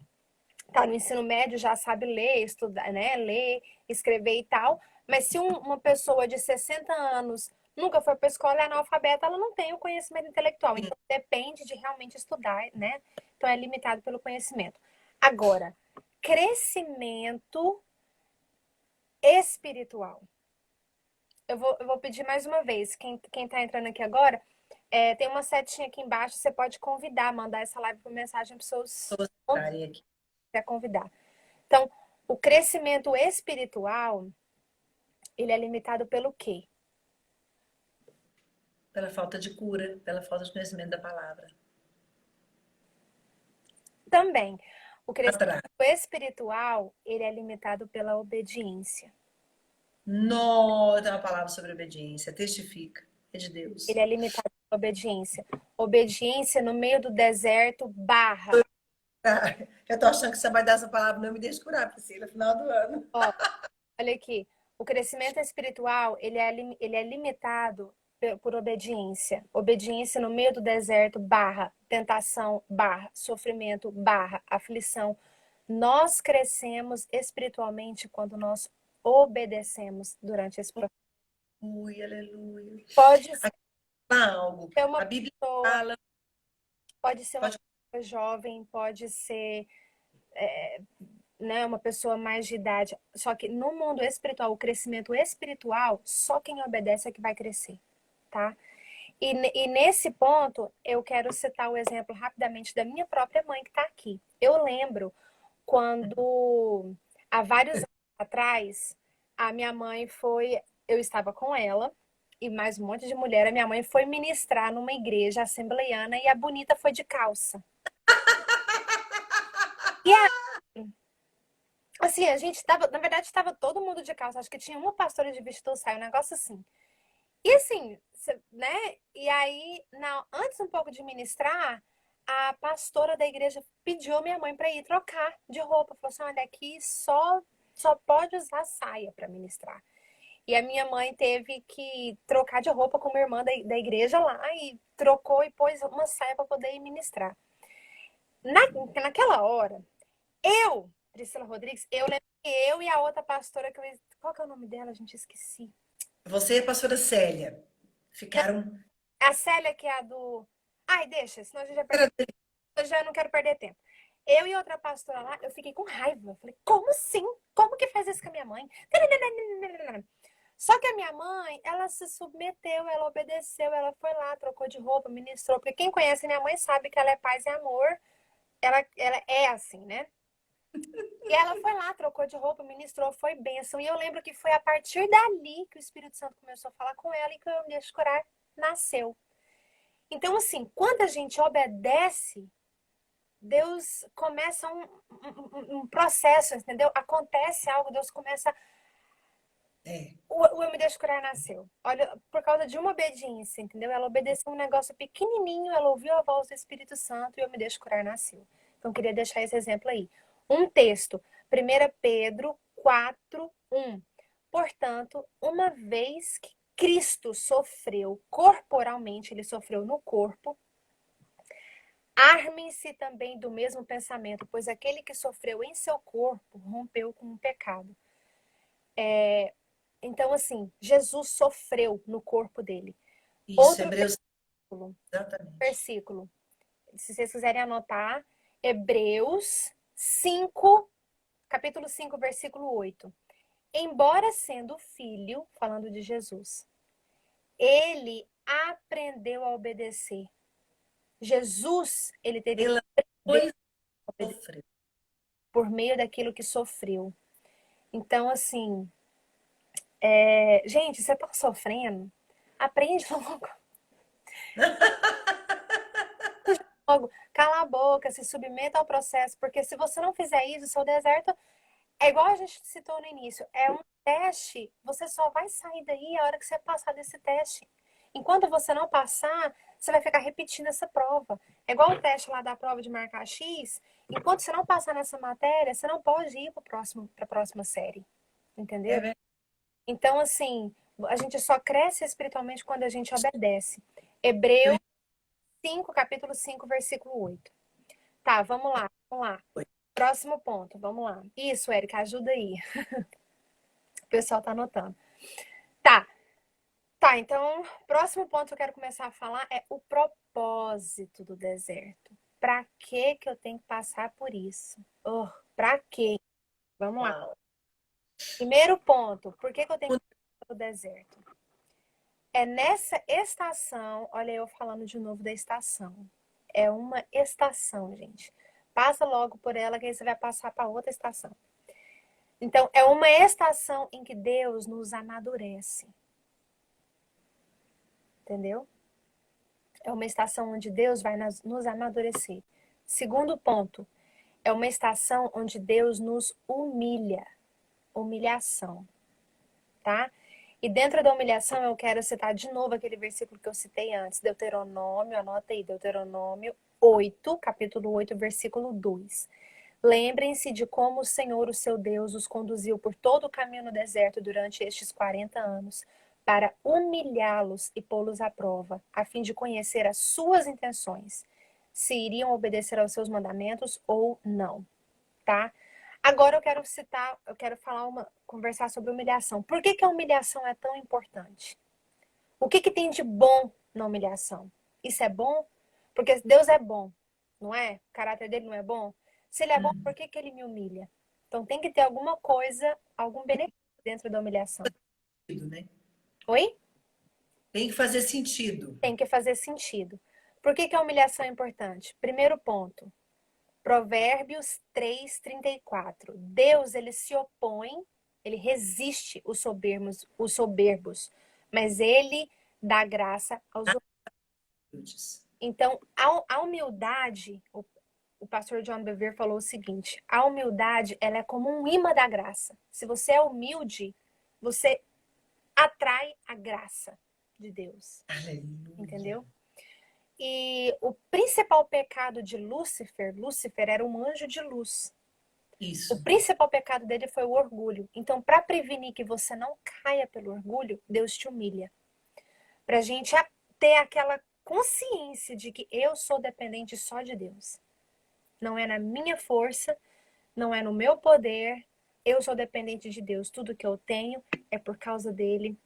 tá no ensino médio, já sabe ler, estudar, né? Ler, escrever e tal. Mas se uma pessoa de 60 anos nunca foi para a escola, é analfabeta, ela não tem o conhecimento intelectual. Então, depende de realmente estudar, né? Então, é limitado pelo conhecimento. Agora, crescimento espiritual. Eu vou pedir mais uma vez, quem tá entrando aqui agora, tem uma setinha aqui embaixo, você pode convidar, mandar essa live por mensagem para os seus aqui. quer convidar. Então, o crescimento espiritual, ele é limitado pelo quê? Pela falta de cura, pela falta de conhecimento da palavra. Também. O crescimento Atrás. espiritual, ele é limitado pela obediência. Não, tem uma palavra sobre obediência. Testifica. É de Ele Deus. é limitado pela obediência. Obediência no meio do deserto, barra. Eu tô achando que você vai dar essa palavra, não me deixe curar, Priscila, final do ano. Ó, olha aqui. O crescimento espiritual, ele é limitado por obediência. Obediência no meio do deserto, barra. Tentação, barra. Sofrimento, barra. Aflição. Nós crescemos espiritualmente quando nós obedecemos durante esse processo. Ui, aleluia. Pode ser Algo. uma A Bíblia pessoa, fala. pode ser uma Pode... pessoa jovem, pode ser né, uma pessoa mais de idade. Só que no mundo espiritual, o crescimento espiritual, só quem obedece é que vai crescer, tá? E nesse ponto, eu quero citar o exemplo rapidamente da minha própria mãe que está aqui. Eu lembro quando, há vários anos atrás, a minha mãe foi, eu estava com ela e mais um monte de mulher, a minha mãe foi ministrar numa igreja assembleiana e a bonita foi de calça. E a Assim, a gente tava, na verdade, tava todo mundo de calça. Acho que tinha uma pastora de vestido saia, um negócio assim. E assim, né? E aí, antes um pouco de ministrar, a pastora da igreja pediu a minha mãe para ir trocar de roupa. Falou assim: olha, aqui só pode usar saia para ministrar. E a minha mãe teve que trocar de roupa com uma irmã da igreja lá e trocou e pôs uma saia para poder ir ministrar. Naquela hora, Priscila Rodrigues, eu lembro que eu e a outra pastora, qual que é o nome dela? A gente esqueci. Você e a pastora Célia ficaram. A Célia, que é a do. Ai, deixa, senão a gente já perde. Eu já não quero perder tempo. Eu e outra pastora lá, eu fiquei com raiva. Eu falei, como assim? Como que faz isso com a minha mãe? Só que a minha mãe, ela se submeteu, ela obedeceu, ela foi lá, trocou de roupa, ministrou. Porque quem conhece minha mãe sabe que ela é paz e amor. Ela é assim, né? E ela foi lá, trocou de roupa, ministrou, foi bênção. E eu lembro que foi a partir dali que o Espírito Santo começou a falar com ela e que o Deixa Curar nasceu. Então, assim, quando a gente obedece, Deus começa um processo, entendeu? Acontece algo, Deus começa. O Eu Me Deixo Curar nasceu. Olha, por causa de uma obediência, entendeu? Ela obedeceu um negócio pequenininho, ela ouviu a voz do Espírito Santo e o Eu Me Deixo Curar nasceu. Então, queria deixar esse exemplo aí. Um texto, 1 Pedro 4:1. Portanto, uma vez que Cristo sofreu corporalmente, ele sofreu no corpo, armem-se também do mesmo pensamento, pois aquele que sofreu em seu corpo rompeu com o pecado. Então, assim, Jesus sofreu no corpo dele. Isso, Outro Hebreus, exatamente. versículo, se vocês quiserem anotar, Hebreus 5, capítulo 5, versículo 8. Embora sendo filho, falando de Jesus, ele aprendeu a obedecer. Jesus, ele teve que Pela aprender coisa a que obedecer sofreu. por meio daquilo que sofreu. Então, assim, gente, você tá sofrendo? Aprende logo. Logo, cala a boca, se submeta ao processo, porque se você não fizer isso, o seu deserto é igual a gente citou no início, é um teste, você só vai sair daí a hora que você passar desse teste. Enquanto você não passar, você vai ficar repetindo essa prova. É igual o teste lá da prova de marcar X, enquanto você não passar nessa matéria, você não pode ir para a próxima série. É Entendeu? verdade. Então, assim, a gente só cresce espiritualmente quando a gente obedece. Hebreus 5, capítulo 5, versículo 8. Tá, vamos lá. Próximo ponto, vamos lá. Isso, Érica, ajuda aí. O pessoal tá anotando. Tá, tá, então, próximo ponto que eu quero começar a falar é o propósito do deserto. Pra que eu tenho que passar por isso? Oh, pra quê? Vamos lá. Uau. Primeiro ponto, por que eu tenho que passar pelo deserto? É nessa estação, olha eu falando de novo da estação. É uma estação, gente. Passa logo por ela que aí você vai passar para outra estação. Então, é uma estação em que Deus nos amadurece. Entendeu? É uma estação onde Deus vai nos amadurecer. Segundo ponto, é uma estação onde Deus nos humilha. Humilhação, tá? E dentro da humilhação eu quero citar de novo aquele versículo que eu citei antes, Deuteronômio, anota aí, Deuteronômio 8, capítulo 8, versículo 2. Lembrem-se de como o Senhor, o seu Deus, os conduziu por todo o caminho no deserto durante estes 40 anos, para humilhá-los e pô-los à prova, a fim de conhecer as suas intenções, se iriam obedecer aos seus mandamentos ou não, tá? Agora eu quero conversar sobre humilhação. Por que a humilhação é tão importante? O que tem de bom na humilhação? Isso é bom? Porque Deus é bom, não é? O caráter dele não é bom? Se ele é bom, por que ele me humilha? Então tem que ter alguma coisa, algum benefício dentro da humilhação. Né? Oi? Tem que fazer sentido. Tem que fazer sentido. Por que a humilhação é importante? Primeiro ponto, Provérbios 3:34. Deus, ele se opõe, ele resiste os soberbos, mas ele dá graça aos humildes. Então, a humildade, o pastor John Bevere falou o seguinte: a humildade, ela é como um imã da graça. Se você é humilde, você atrai a graça de Deus. Aleluia. Entendeu? E o principal pecado de Lúcifer era um anjo de luz. O Isso. principal pecado dele foi o orgulho. Então, para prevenir que você não caia pelo orgulho, Deus te humilha. Pra gente ter aquela consciência de que eu sou dependente só de Deus. Não é na minha força, não é no meu poder. Eu sou dependente de Deus. Tudo que eu tenho é por causa dele,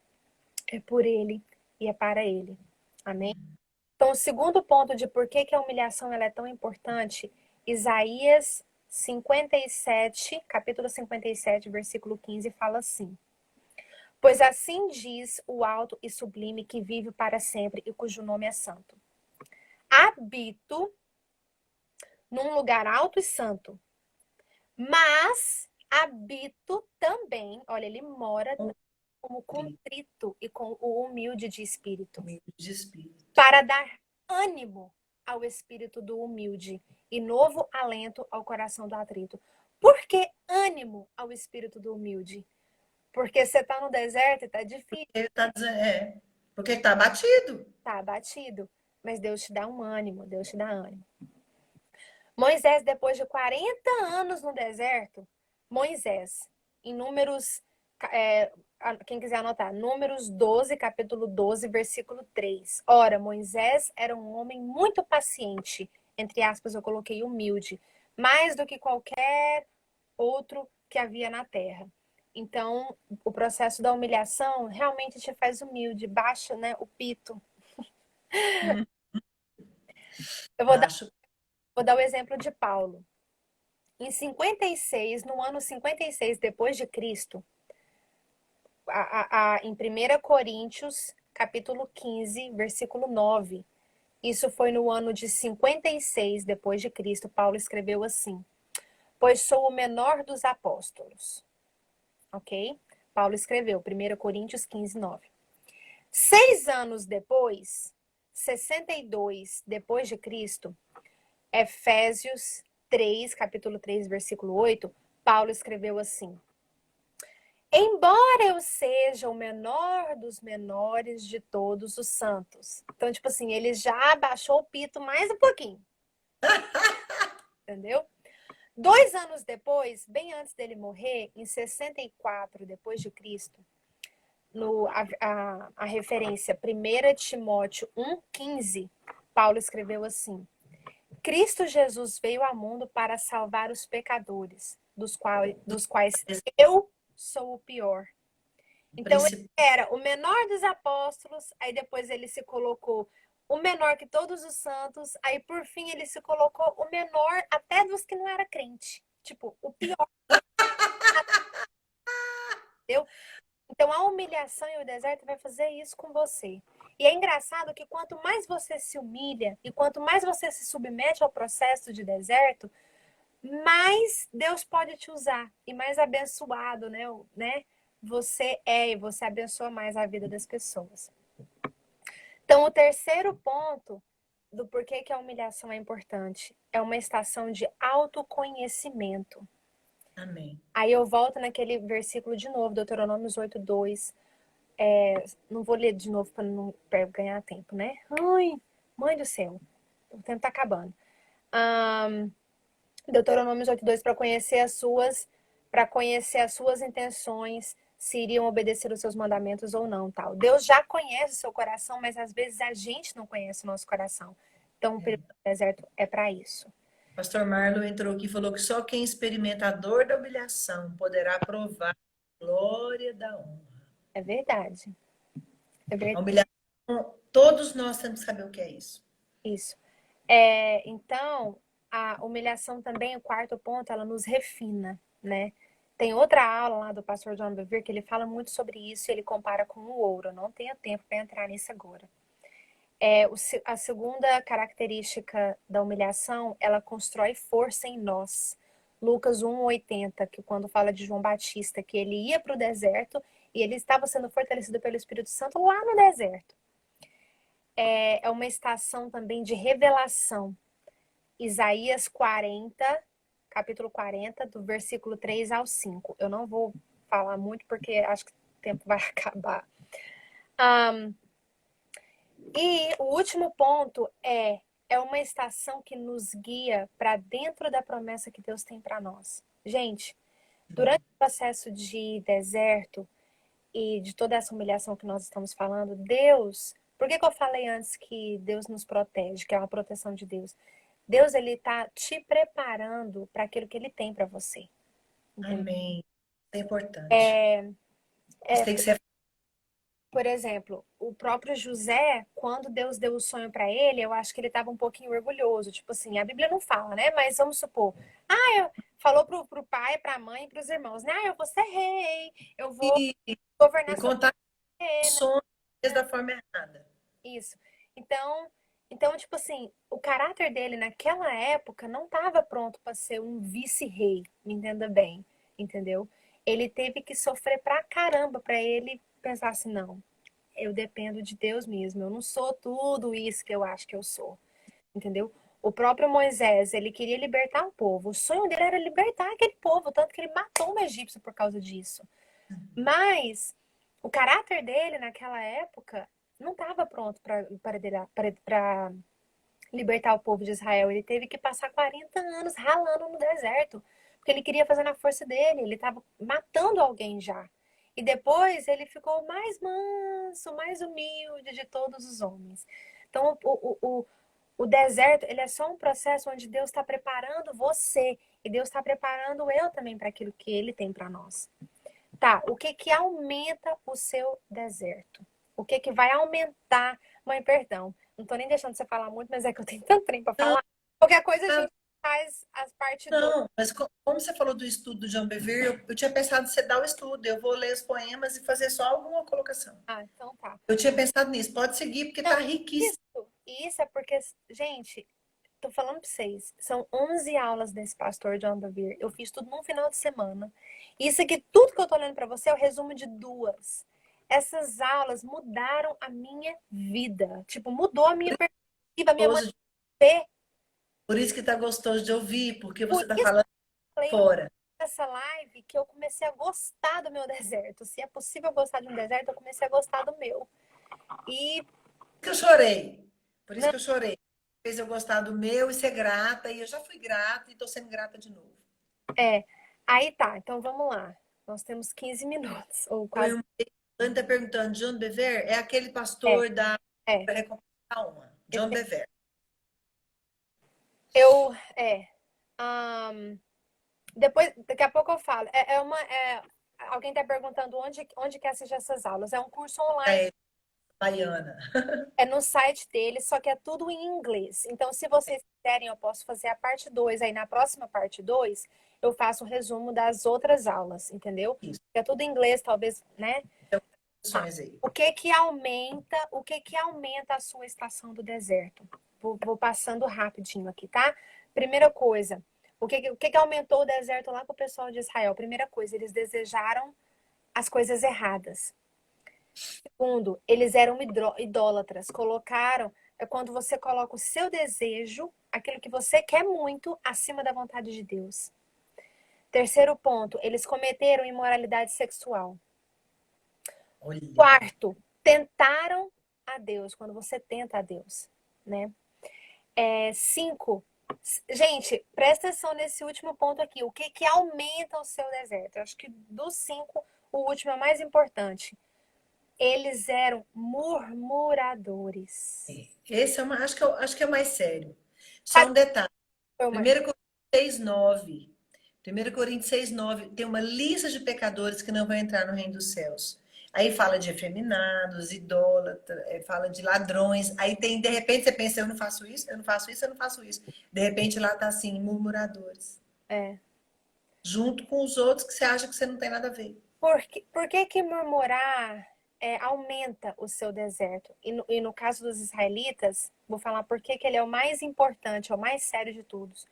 é por ele e é para ele. Amém? Então, o segundo ponto de por que a humilhação ela é tão importante, Isaías 57, capítulo 57, versículo 15, fala assim: pois assim diz o alto e sublime que vive para sempre e cujo nome é santo. Habito num lugar alto e santo, mas habito também, olha, ele mora como contrito e com o humilde de espírito, De espírito. para dar ânimo ao espírito do humilde e novo alento ao coração do atrito. Por que ânimo ao espírito do humilde? Porque você está no deserto e está difícil. Ele tá dizendo, porque está batido. Está abatido, mas Deus te dá um ânimo, Deus te dá ânimo. Moisés, depois de 40 anos no deserto, Moisés, em Números, quem quiser anotar, Números 12, capítulo 12, versículo 3. Ora, Moisés era um homem muito paciente, entre aspas, eu coloquei humilde, mais do que qualquer outro que havia na terra. Então, o processo da humilhação realmente te faz humilde, baixa, né, o pito. Eu vou dar o exemplo de Paulo. Em 56, no ano 56 depois de Cristo, em 1 Coríntios, capítulo 15, versículo 9. Isso foi no ano de 56 depois de Cristo. Paulo escreveu assim: pois sou o menor dos apóstolos. OK? Paulo escreveu, 1 Coríntios 15, 9. 6 anos depois, 62 depois de Cristo, Efésios 3, capítulo 3, versículo 8, Paulo escreveu assim: embora eu seja o menor dos menores de todos os santos. Então, tipo assim, ele já abaixou o pito mais um pouquinho. Entendeu? 2 anos depois, bem antes dele morrer, em 64 depois de Cristo, a referência 1 Timóteo 1,15, Paulo escreveu assim: Cristo Jesus veio ao mundo para salvar os pecadores, dos quais eu sou o pior. Então, ele era o menor dos apóstolos, aí depois ele se colocou o menor que todos os santos, aí por fim ele se colocou o menor até dos que não era crente. Tipo, o pior. Entendeu? Então, a humilhação e o deserto vai fazer isso com você. E é engraçado que quanto mais você se humilha e quanto mais você se submete ao processo de deserto, mais Deus pode te usar e mais abençoado, né? Você e você abençoa mais a vida das pessoas. Então, o terceiro ponto do porquê que a humilhação é importante é uma estação de autoconhecimento. Amém. Aí eu volto naquele versículo de novo, Deuteronômios 8:2. Não vou ler de novo para não ganhar tempo, né? Ai, mãe do céu, o tempo tá acabando. Deuteronômios 8:2, para conhecer as suas intenções, se iriam obedecer os seus mandamentos ou não, tal. Deus já conhece o seu coração, mas às vezes a gente não conhece o nosso coração. Então, o período do deserto é para isso. Pastor Marlon entrou aqui e falou que só quem experimenta a dor da humilhação poderá provar a glória da honra. É verdade. É A verdade. humilhação, todos nós temos que saber o que é isso. Isso. Então, a humilhação também, o quarto ponto, ela nos refina, né? Tem outra aula lá do pastor John Bevere que ele fala muito sobre isso e ele compara com o ouro. Eu não tenho tempo para entrar nisso agora. A segunda característica da humilhação, ela constrói força em nós. Lucas 1:80, que quando fala de João Batista, que ele ia para o deserto e ele estava sendo fortalecido pelo Espírito Santo lá no deserto. É uma estação também de revelação. Isaías 40, capítulo 40, do versículo 3 ao 5. Eu não vou falar muito porque acho que o tempo vai acabar. E o último ponto é uma estação que nos guia para dentro da promessa que Deus tem para nós. Gente, durante o processo de deserto e de toda essa humilhação que nós estamos falando, Deus... Por que eu falei antes que Deus nos protege, que é uma proteção de Deus? Deus, ele tá te preparando para aquilo que ele tem para você. Entendeu? Amém. É importante. Isso tem que ser. Por exemplo, o próprio José, quando Deus deu o sonho para ele, eu acho que ele estava um pouquinho orgulhoso. Tipo assim, a Bíblia não fala, né? Mas vamos supor. Falou pro pai, pra mãe, pros irmãos, né? Eu vou ser rei, eu vou governar sobre Contar você, né? sonhos da forma errada. Isso. Então, tipo assim, o caráter dele naquela época não estava pronto para ser um vice-rei, me entenda bem, entendeu? Ele teve que sofrer pra caramba para ele pensar assim, não, eu dependo de Deus mesmo, eu não sou tudo isso que eu acho que eu sou, entendeu? O próprio Moisés, ele queria libertar o povo, o sonho dele era libertar aquele povo, tanto que ele matou um egípcio por causa disso. Mas o caráter dele naquela época não estava pronto para libertar o povo de Israel. Ele teve que passar 40 anos ralando no deserto, porque ele queria fazer na força dele, ele estava matando alguém já. E depois ele ficou mais manso, mais humilde de todos os homens. Então, o deserto, ele é só um processo onde Deus está preparando você. E Deus está preparando eu também para aquilo que ele tem para nós. Tá, o que que aumenta o seu deserto? O que que vai aumentar? Mãe, perdão, não tô nem deixando você falar muito, mas é que eu tenho tanto tempo para falar. Qualquer coisa a gente faz as partes 2. Não, mas como você falou do estudo do John Bevere, eu tinha pensado em você dar o estudo. Eu vou ler os poemas e fazer só alguma colocação. Ah, então tá. Eu tinha pensado nisso. Pode seguir, porque tá riquíssimo. Isso é porque, gente, tô falando pra vocês, são 11 aulas desse pastor John Bevere. Eu fiz tudo num final de semana. Isso aqui, tudo que eu tô lendo pra você é o resumo de 2. Essas aulas mudaram a minha vida. Tipo, mudou a minha perspectiva, a minha maneira de ver. Por isso que tá gostoso de ouvir, porque Por você tá isso falando eu falei fora. nessa live que eu comecei a gostar do meu deserto. Se é possível gostar de um deserto, eu comecei a gostar do meu. E Por isso que eu chorei. Por isso que eu chorei. Fez eu gostar do meu e ser grata. E eu já fui grata e tô sendo grata de novo. aí tá, então vamos lá. Nós temos 15 minutos, ou quase. Ele tá perguntando, John Bevere é aquele É, pastor da é. Recompensa da Alma. John Bevere. Eu, depois, daqui a pouco eu falo. Alguém tá perguntando onde que assiste essas aulas. É um curso online, É, baiana. é no site dele, só que é tudo em inglês. Então, se vocês quiserem, eu posso fazer a parte 2. Aí na próxima parte 2, eu faço o resumo das outras aulas, entendeu? Isso. É tudo em inglês, talvez, né? Aí. O que que aumenta a sua estação do deserto? Vou passando rapidinho aqui, tá? Primeira coisa, o que que aumentou o deserto lá com o pessoal de Israel? Primeira coisa, eles desejaram as coisas erradas. Segundo, eles eram idólatras. É quando você coloca o seu desejo, aquilo que você quer muito, acima da vontade de Deus. Terceiro ponto, eles cometeram imoralidade sexual. Olha. Quarto, tentaram a Deus, quando você tenta a Deus, né? 5, gente, presta atenção nesse último ponto aqui. O que que aumenta o seu deserto? Eu acho que dos 5, o último é o mais importante. Eles eram murmuradores. Esse é acho que é o mais sério. Só um detalhe. 1 Coríntios 6:9. 1 Coríntios 6:9 tem uma lista de pecadores que não vão entrar no reino dos céus. Aí fala de efeminados, idólatras, fala de ladrões. Aí tem, de repente, você pensa, eu não faço isso, eu não faço isso, eu não faço isso. De repente lá tá assim, murmuradores. Junto com os outros que você acha que você não tem nada a ver. Por que murmurar aumenta o seu deserto? E no caso dos israelitas, vou falar por que ele é o mais importante, é o mais sério de todos.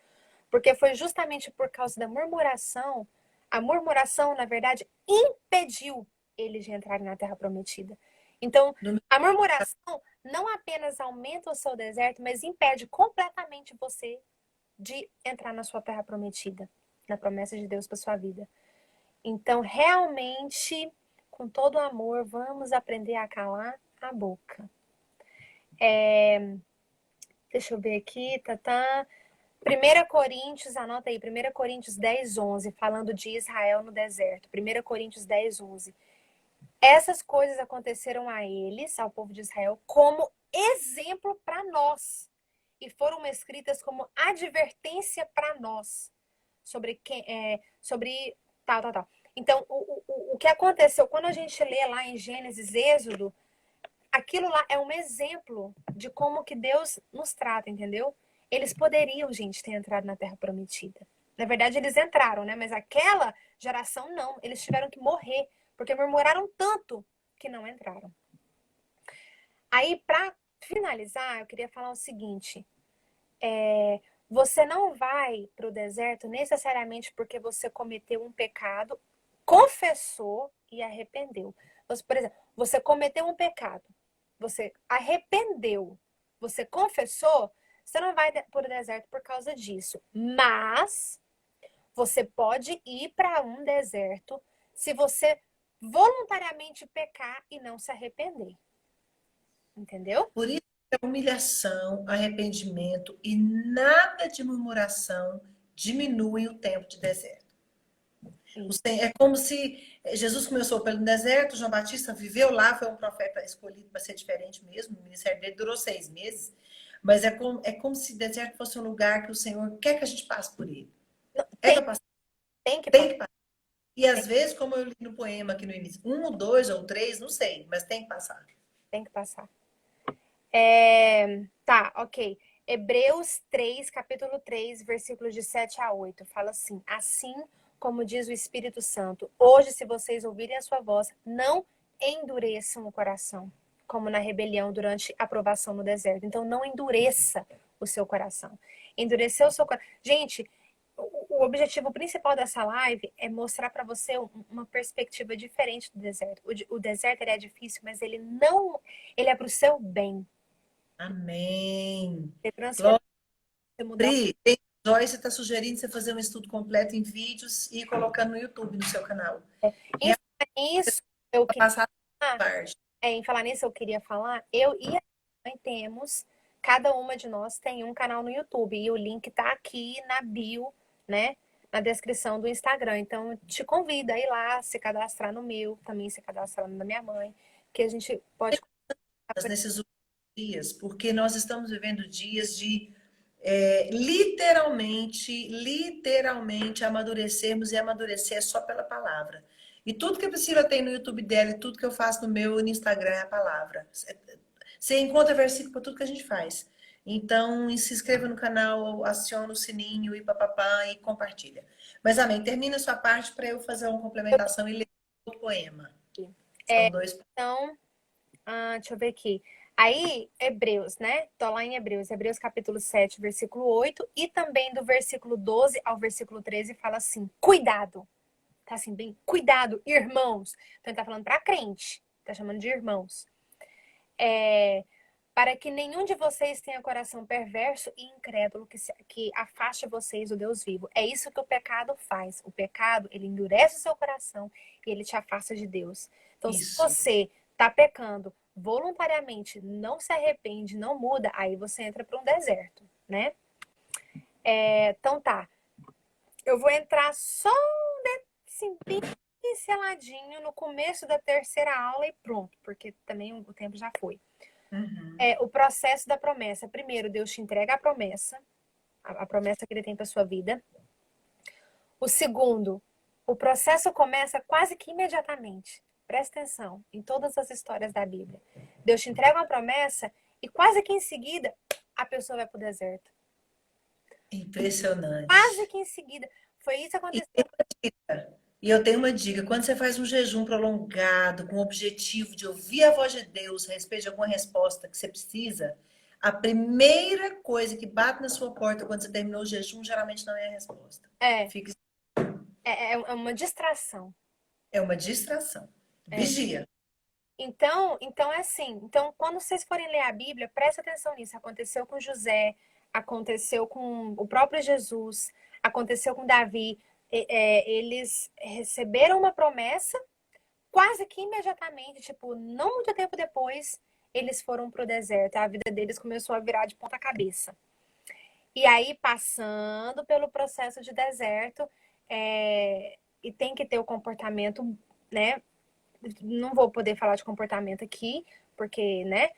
Porque foi justamente por causa da murmuração, a murmuração, na verdade, impediu eles de entrarem na Terra Prometida. Então, a murmuração não apenas aumenta o seu deserto, mas impede completamente você de entrar na sua terra prometida, na promessa de Deus para sua vida. Então, realmente, com todo amor, vamos aprender a calar a boca. Deixa eu ver aqui, tá. 1 Coríntios, anota aí, 1 Coríntios 10, 11, falando de Israel no deserto. 1 Coríntios 10, 11. Essas coisas aconteceram a eles, ao povo de Israel, como exemplo para nós. E foram escritas como advertência para nós. Sobre tal. Então, o que aconteceu, quando a gente lê lá em Gênesis, Êxodo, aquilo lá é um exemplo de como que Deus nos trata, entendeu? Eles poderiam, gente, ter entrado na Terra Prometida. Na verdade, eles entraram, né? Mas aquela geração não. Eles tiveram que morrer, porque murmuraram tanto que não entraram. Aí, para finalizar, eu queria falar o seguinte. Você não vai para o deserto necessariamente porque você cometeu um pecado, confessou e arrependeu. Por exemplo, você cometeu um pecado, você arrependeu, você confessou, você não vai para o deserto por causa disso. Mas você pode ir para um deserto se você voluntariamente pecar e não se arrepender. Entendeu? Por isso é humilhação, arrependimento e nada de murmuração diminui o tempo de deserto. É como se Jesus começou pelo deserto, João Batista viveu lá, foi um profeta escolhido para ser diferente mesmo, o ministério dele durou 6 meses, mas é como se o deserto fosse um lugar que o Senhor quer que a gente passe por ele. Tem que passar. E às vezes, como eu li no poema aqui no início, 1, 2 ou 3, não sei, mas tem que passar. Tem que passar. Tá, ok. Hebreus 3, capítulo 3, versículos de 7 a 8. Fala assim: assim como diz o Espírito Santo, hoje, se vocês ouvirem a sua voz, não endureçam o coração, como na rebelião durante a provação no deserto. Então, não endureça o seu coração. Endurecer o seu coração. Gente, o objetivo principal dessa live é mostrar para você uma perspectiva diferente do deserto. O deserto ele é difícil, mas ele é para o seu bem. Amém. Glória. Pri, Joyce está sugerindo você fazer um estudo completo em vídeos e ir colocando no YouTube, no seu canal. Em falar nisso, eu queria falar, eu e a mãe temos, cada uma de nós tem um canal no YouTube e o link tá aqui na bio, né? Na descrição do Instagram. Então, te convido a ir lá, se cadastrar no meu, também se cadastrar no da minha mãe, que a gente pode... Nesses últimos dias, porque nós estamos vivendo dias de literalmente amadurecermos, e amadurecer só pela palavra. E tudo que a Priscila tem no YouTube dela, e tudo que eu faço no meu e no Instagram é a palavra. Você encontra versículo para tudo que a gente faz. Então, se inscreva no canal, aciona o sininho e papapá e compartilha. Mas, amém, termina a sua parte para eu fazer uma complementação e ler o poema. São 2. Então, deixa eu ver aqui. Aí, Hebreus, né? Tô lá em Hebreus capítulo 7, versículo 8, e também do versículo 12 ao versículo 13 fala assim: cuidado. Tá assim, bem, cuidado, irmãos. Então ele tá falando pra crente, tá chamando de irmãos. Para que nenhum de vocês tenha coração perverso e incrédulo que afaste vocês do Deus vivo. É isso que o pecado faz. O pecado, ele endurece o seu coração e ele te afasta de Deus. Então, se você tá pecando voluntariamente, não se arrepende, não muda, aí você entra para um deserto, né? Então tá. Eu vou entrar só assim, bem pinceladinho no começo da terceira aula e pronto, porque também o tempo já foi. O processo da promessa. Primeiro, Deus te entrega a promessa que ele tem para sua vida. O segundo, o processo começa quase que imediatamente. Presta atenção em todas as histórias da Bíblia. Deus te entrega uma promessa e quase que em seguida a pessoa vai para o deserto. Impressionante. Quase que em seguida. Foi isso que aconteceu. E eu tenho uma dica: quando você faz um jejum prolongado, com o objetivo de ouvir a voz de Deus a respeito de alguma resposta que você precisa, a primeira coisa que bate na sua porta quando você terminou o jejum, geralmente não é a resposta. É uma distração. É uma distração. Vigia. Então é assim. Então, quando vocês forem ler a Bíblia, preste atenção nisso. Aconteceu com José, aconteceu com o próprio Jesus, aconteceu com Davi. Eles receberam uma promessa, quase que imediatamente, tipo, não muito tempo depois, eles foram pro deserto. A vida deles começou a virar de ponta cabeça. E aí, passando pelo processo de deserto, e tem que ter o comportamento, né? Não vou poder falar de comportamento aqui, porque, né?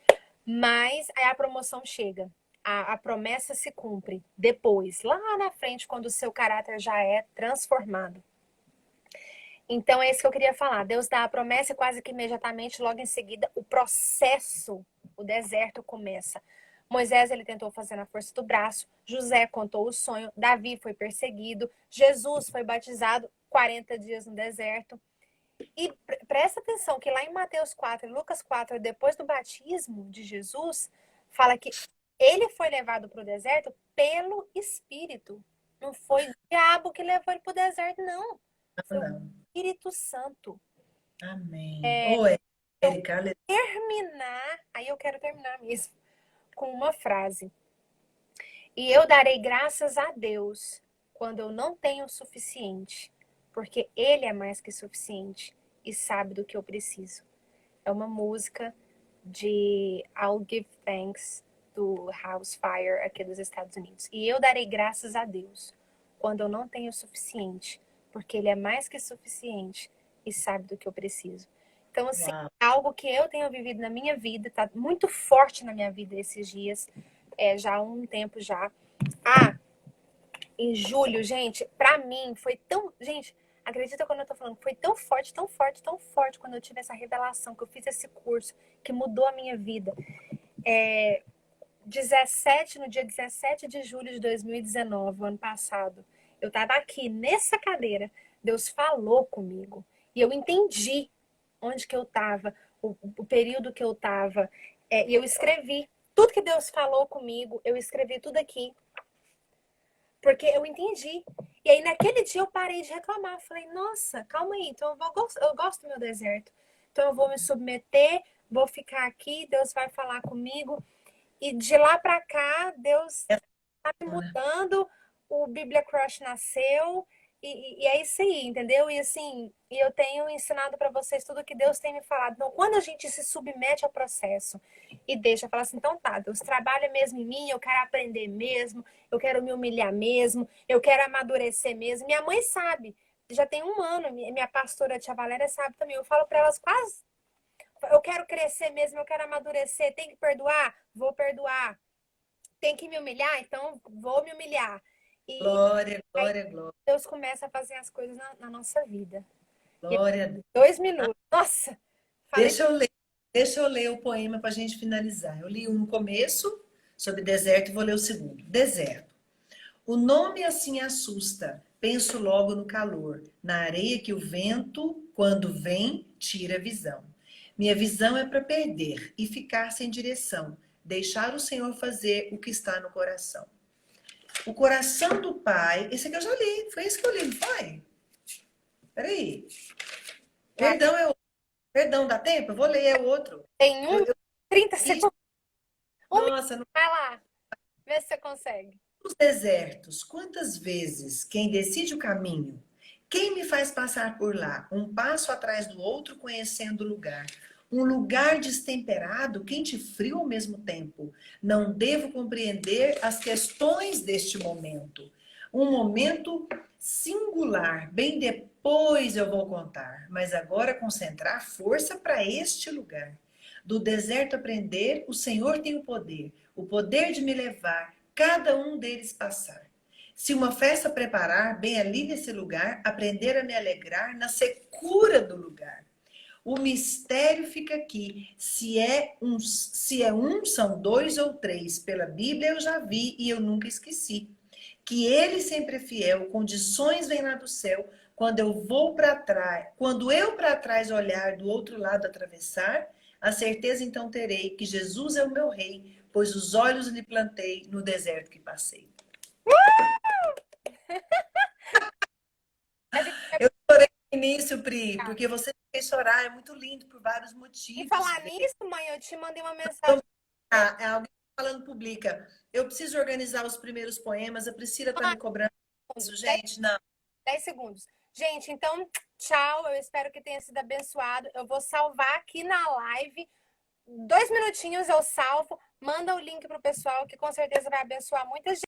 Mas aí a promoção chega. A promessa se cumpre depois, lá na frente, quando o seu caráter já é transformado. Então, é isso que eu queria falar. Deus dá a promessa e quase que imediatamente, logo em seguida, o processo, o deserto começa. Moisés, ele tentou fazer na força do braço. José contou o sonho. Davi foi perseguido. Jesus foi batizado 40 dias no deserto. E presta atenção que lá em Mateus 4 e Lucas 4, depois do batismo de Jesus, fala que ele foi levado para o deserto pelo Espírito. Não foi o diabo que levou ele para o deserto, não. Foi o Não. Espírito Santo. Amém. Oi, Érica. Aí eu quero terminar mesmo, com uma frase. E eu darei graças a Deus quando eu não tenho o suficiente, porque Ele é mais que suficiente e sabe do que eu preciso. É uma música de I'll Give Thanks, do House Fire, aqui dos Estados Unidos. E eu darei graças a Deus quando eu não tenho o suficiente, porque Ele é mais que suficiente e sabe do que eu preciso. Então, assim, algo que eu tenho vivido na minha vida, tá muito forte na minha vida esses dias, já há um tempo já. Em julho, gente, pra mim foi tão... Gente, acredita quando eu tô falando, foi tão forte, tão forte, tão forte quando eu tive essa revelação, que eu fiz esse curso, que mudou a minha vida. No dia 17 de julho de 2019, o ano passado, eu tava aqui nessa cadeira, Deus falou comigo e eu entendi onde que eu tava, o período que eu tava, e eu escrevi tudo que Deus falou comigo, eu escrevi tudo aqui, porque eu entendi. E aí naquele dia eu parei de reclamar, falei, nossa, calma aí, então eu gosto do meu deserto, então eu vou me submeter, vou ficar aqui, Deus vai falar comigo. E de lá para cá, Deus está me mudando, o Bíblia Crush nasceu, e é isso aí, entendeu? E assim, eu tenho ensinado para vocês tudo que Deus tem me falado. Então, quando a gente se submete ao processo e deixa falar assim, então tá, Deus trabalha mesmo em mim, eu quero aprender mesmo, eu quero me humilhar mesmo, eu quero amadurecer mesmo. Minha mãe sabe, já tem um ano, minha pastora, a tia Valéria, sabe também. Eu falo para elas quase, eu quero crescer mesmo, eu quero amadurecer, tem que perdoar? Vou perdoar. Tem que me humilhar? Então vou me humilhar. E Glória, aí glória, glória, Deus começa a fazer as coisas na nossa vida. E glória a Deus. 2 minutos. Nossa! Falei. Deixa eu ler o poema para a gente finalizar. Eu li um no começo sobre deserto e vou ler o segundo. Deserto. O nome assim assusta. Penso logo no calor, na areia que o vento, quando vem, tira a visão. Minha visão é para perder e ficar sem direção, deixar o Senhor fazer o que está no coração. O coração do Pai, esse aqui eu já li, foi esse que eu li, não foi? Peraí. Perdão, perdão, dá tempo? Eu vou ler o outro. Tem Eu, eu, 30 segundos. nossa, no Vai lá. Vê se você consegue. nos desertos, quantas vezes quem decide o caminho, quem me faz passar por lá, um passo atrás do outro, conhecendo o lugar? Um lugar destemperado, quente e frio ao mesmo tempo. Não devo compreender as questões deste momento. Um momento singular, bem depois eu vou contar, mas agora concentrar força para este lugar. Do deserto aprender, o Senhor tem o poder de me levar, cada um deles passar. Se uma festa preparar, bem ali nesse lugar, aprender a me alegrar na secura do lugar. O mistério fica aqui. Se é um, são dois ou três. Pela Bíblia eu já vi e eu nunca esqueci. Que ele sempre é fiel, condições vêm lá do céu. Quando eu para trás olhar, do outro lado atravessar, a certeza então terei que Jesus é o meu rei, pois os olhos lhe plantei no deserto que passei. Eu chorei no início, Pri, porque você fez chorar, é muito lindo por vários E motivos. falar nisso, mãe, eu te mandei uma mensagem. É alguém falando publica. Eu preciso organizar os primeiros poemas, a Priscila tá me cobrando isso, 10, gente. Não. 10 segundos. Gente, então, tchau. Eu espero que tenha sido abençoado. Eu vou salvar aqui na live. 2 minutinhos eu salvo. Manda o link pro pessoal, que com certeza vai abençoar muita gente.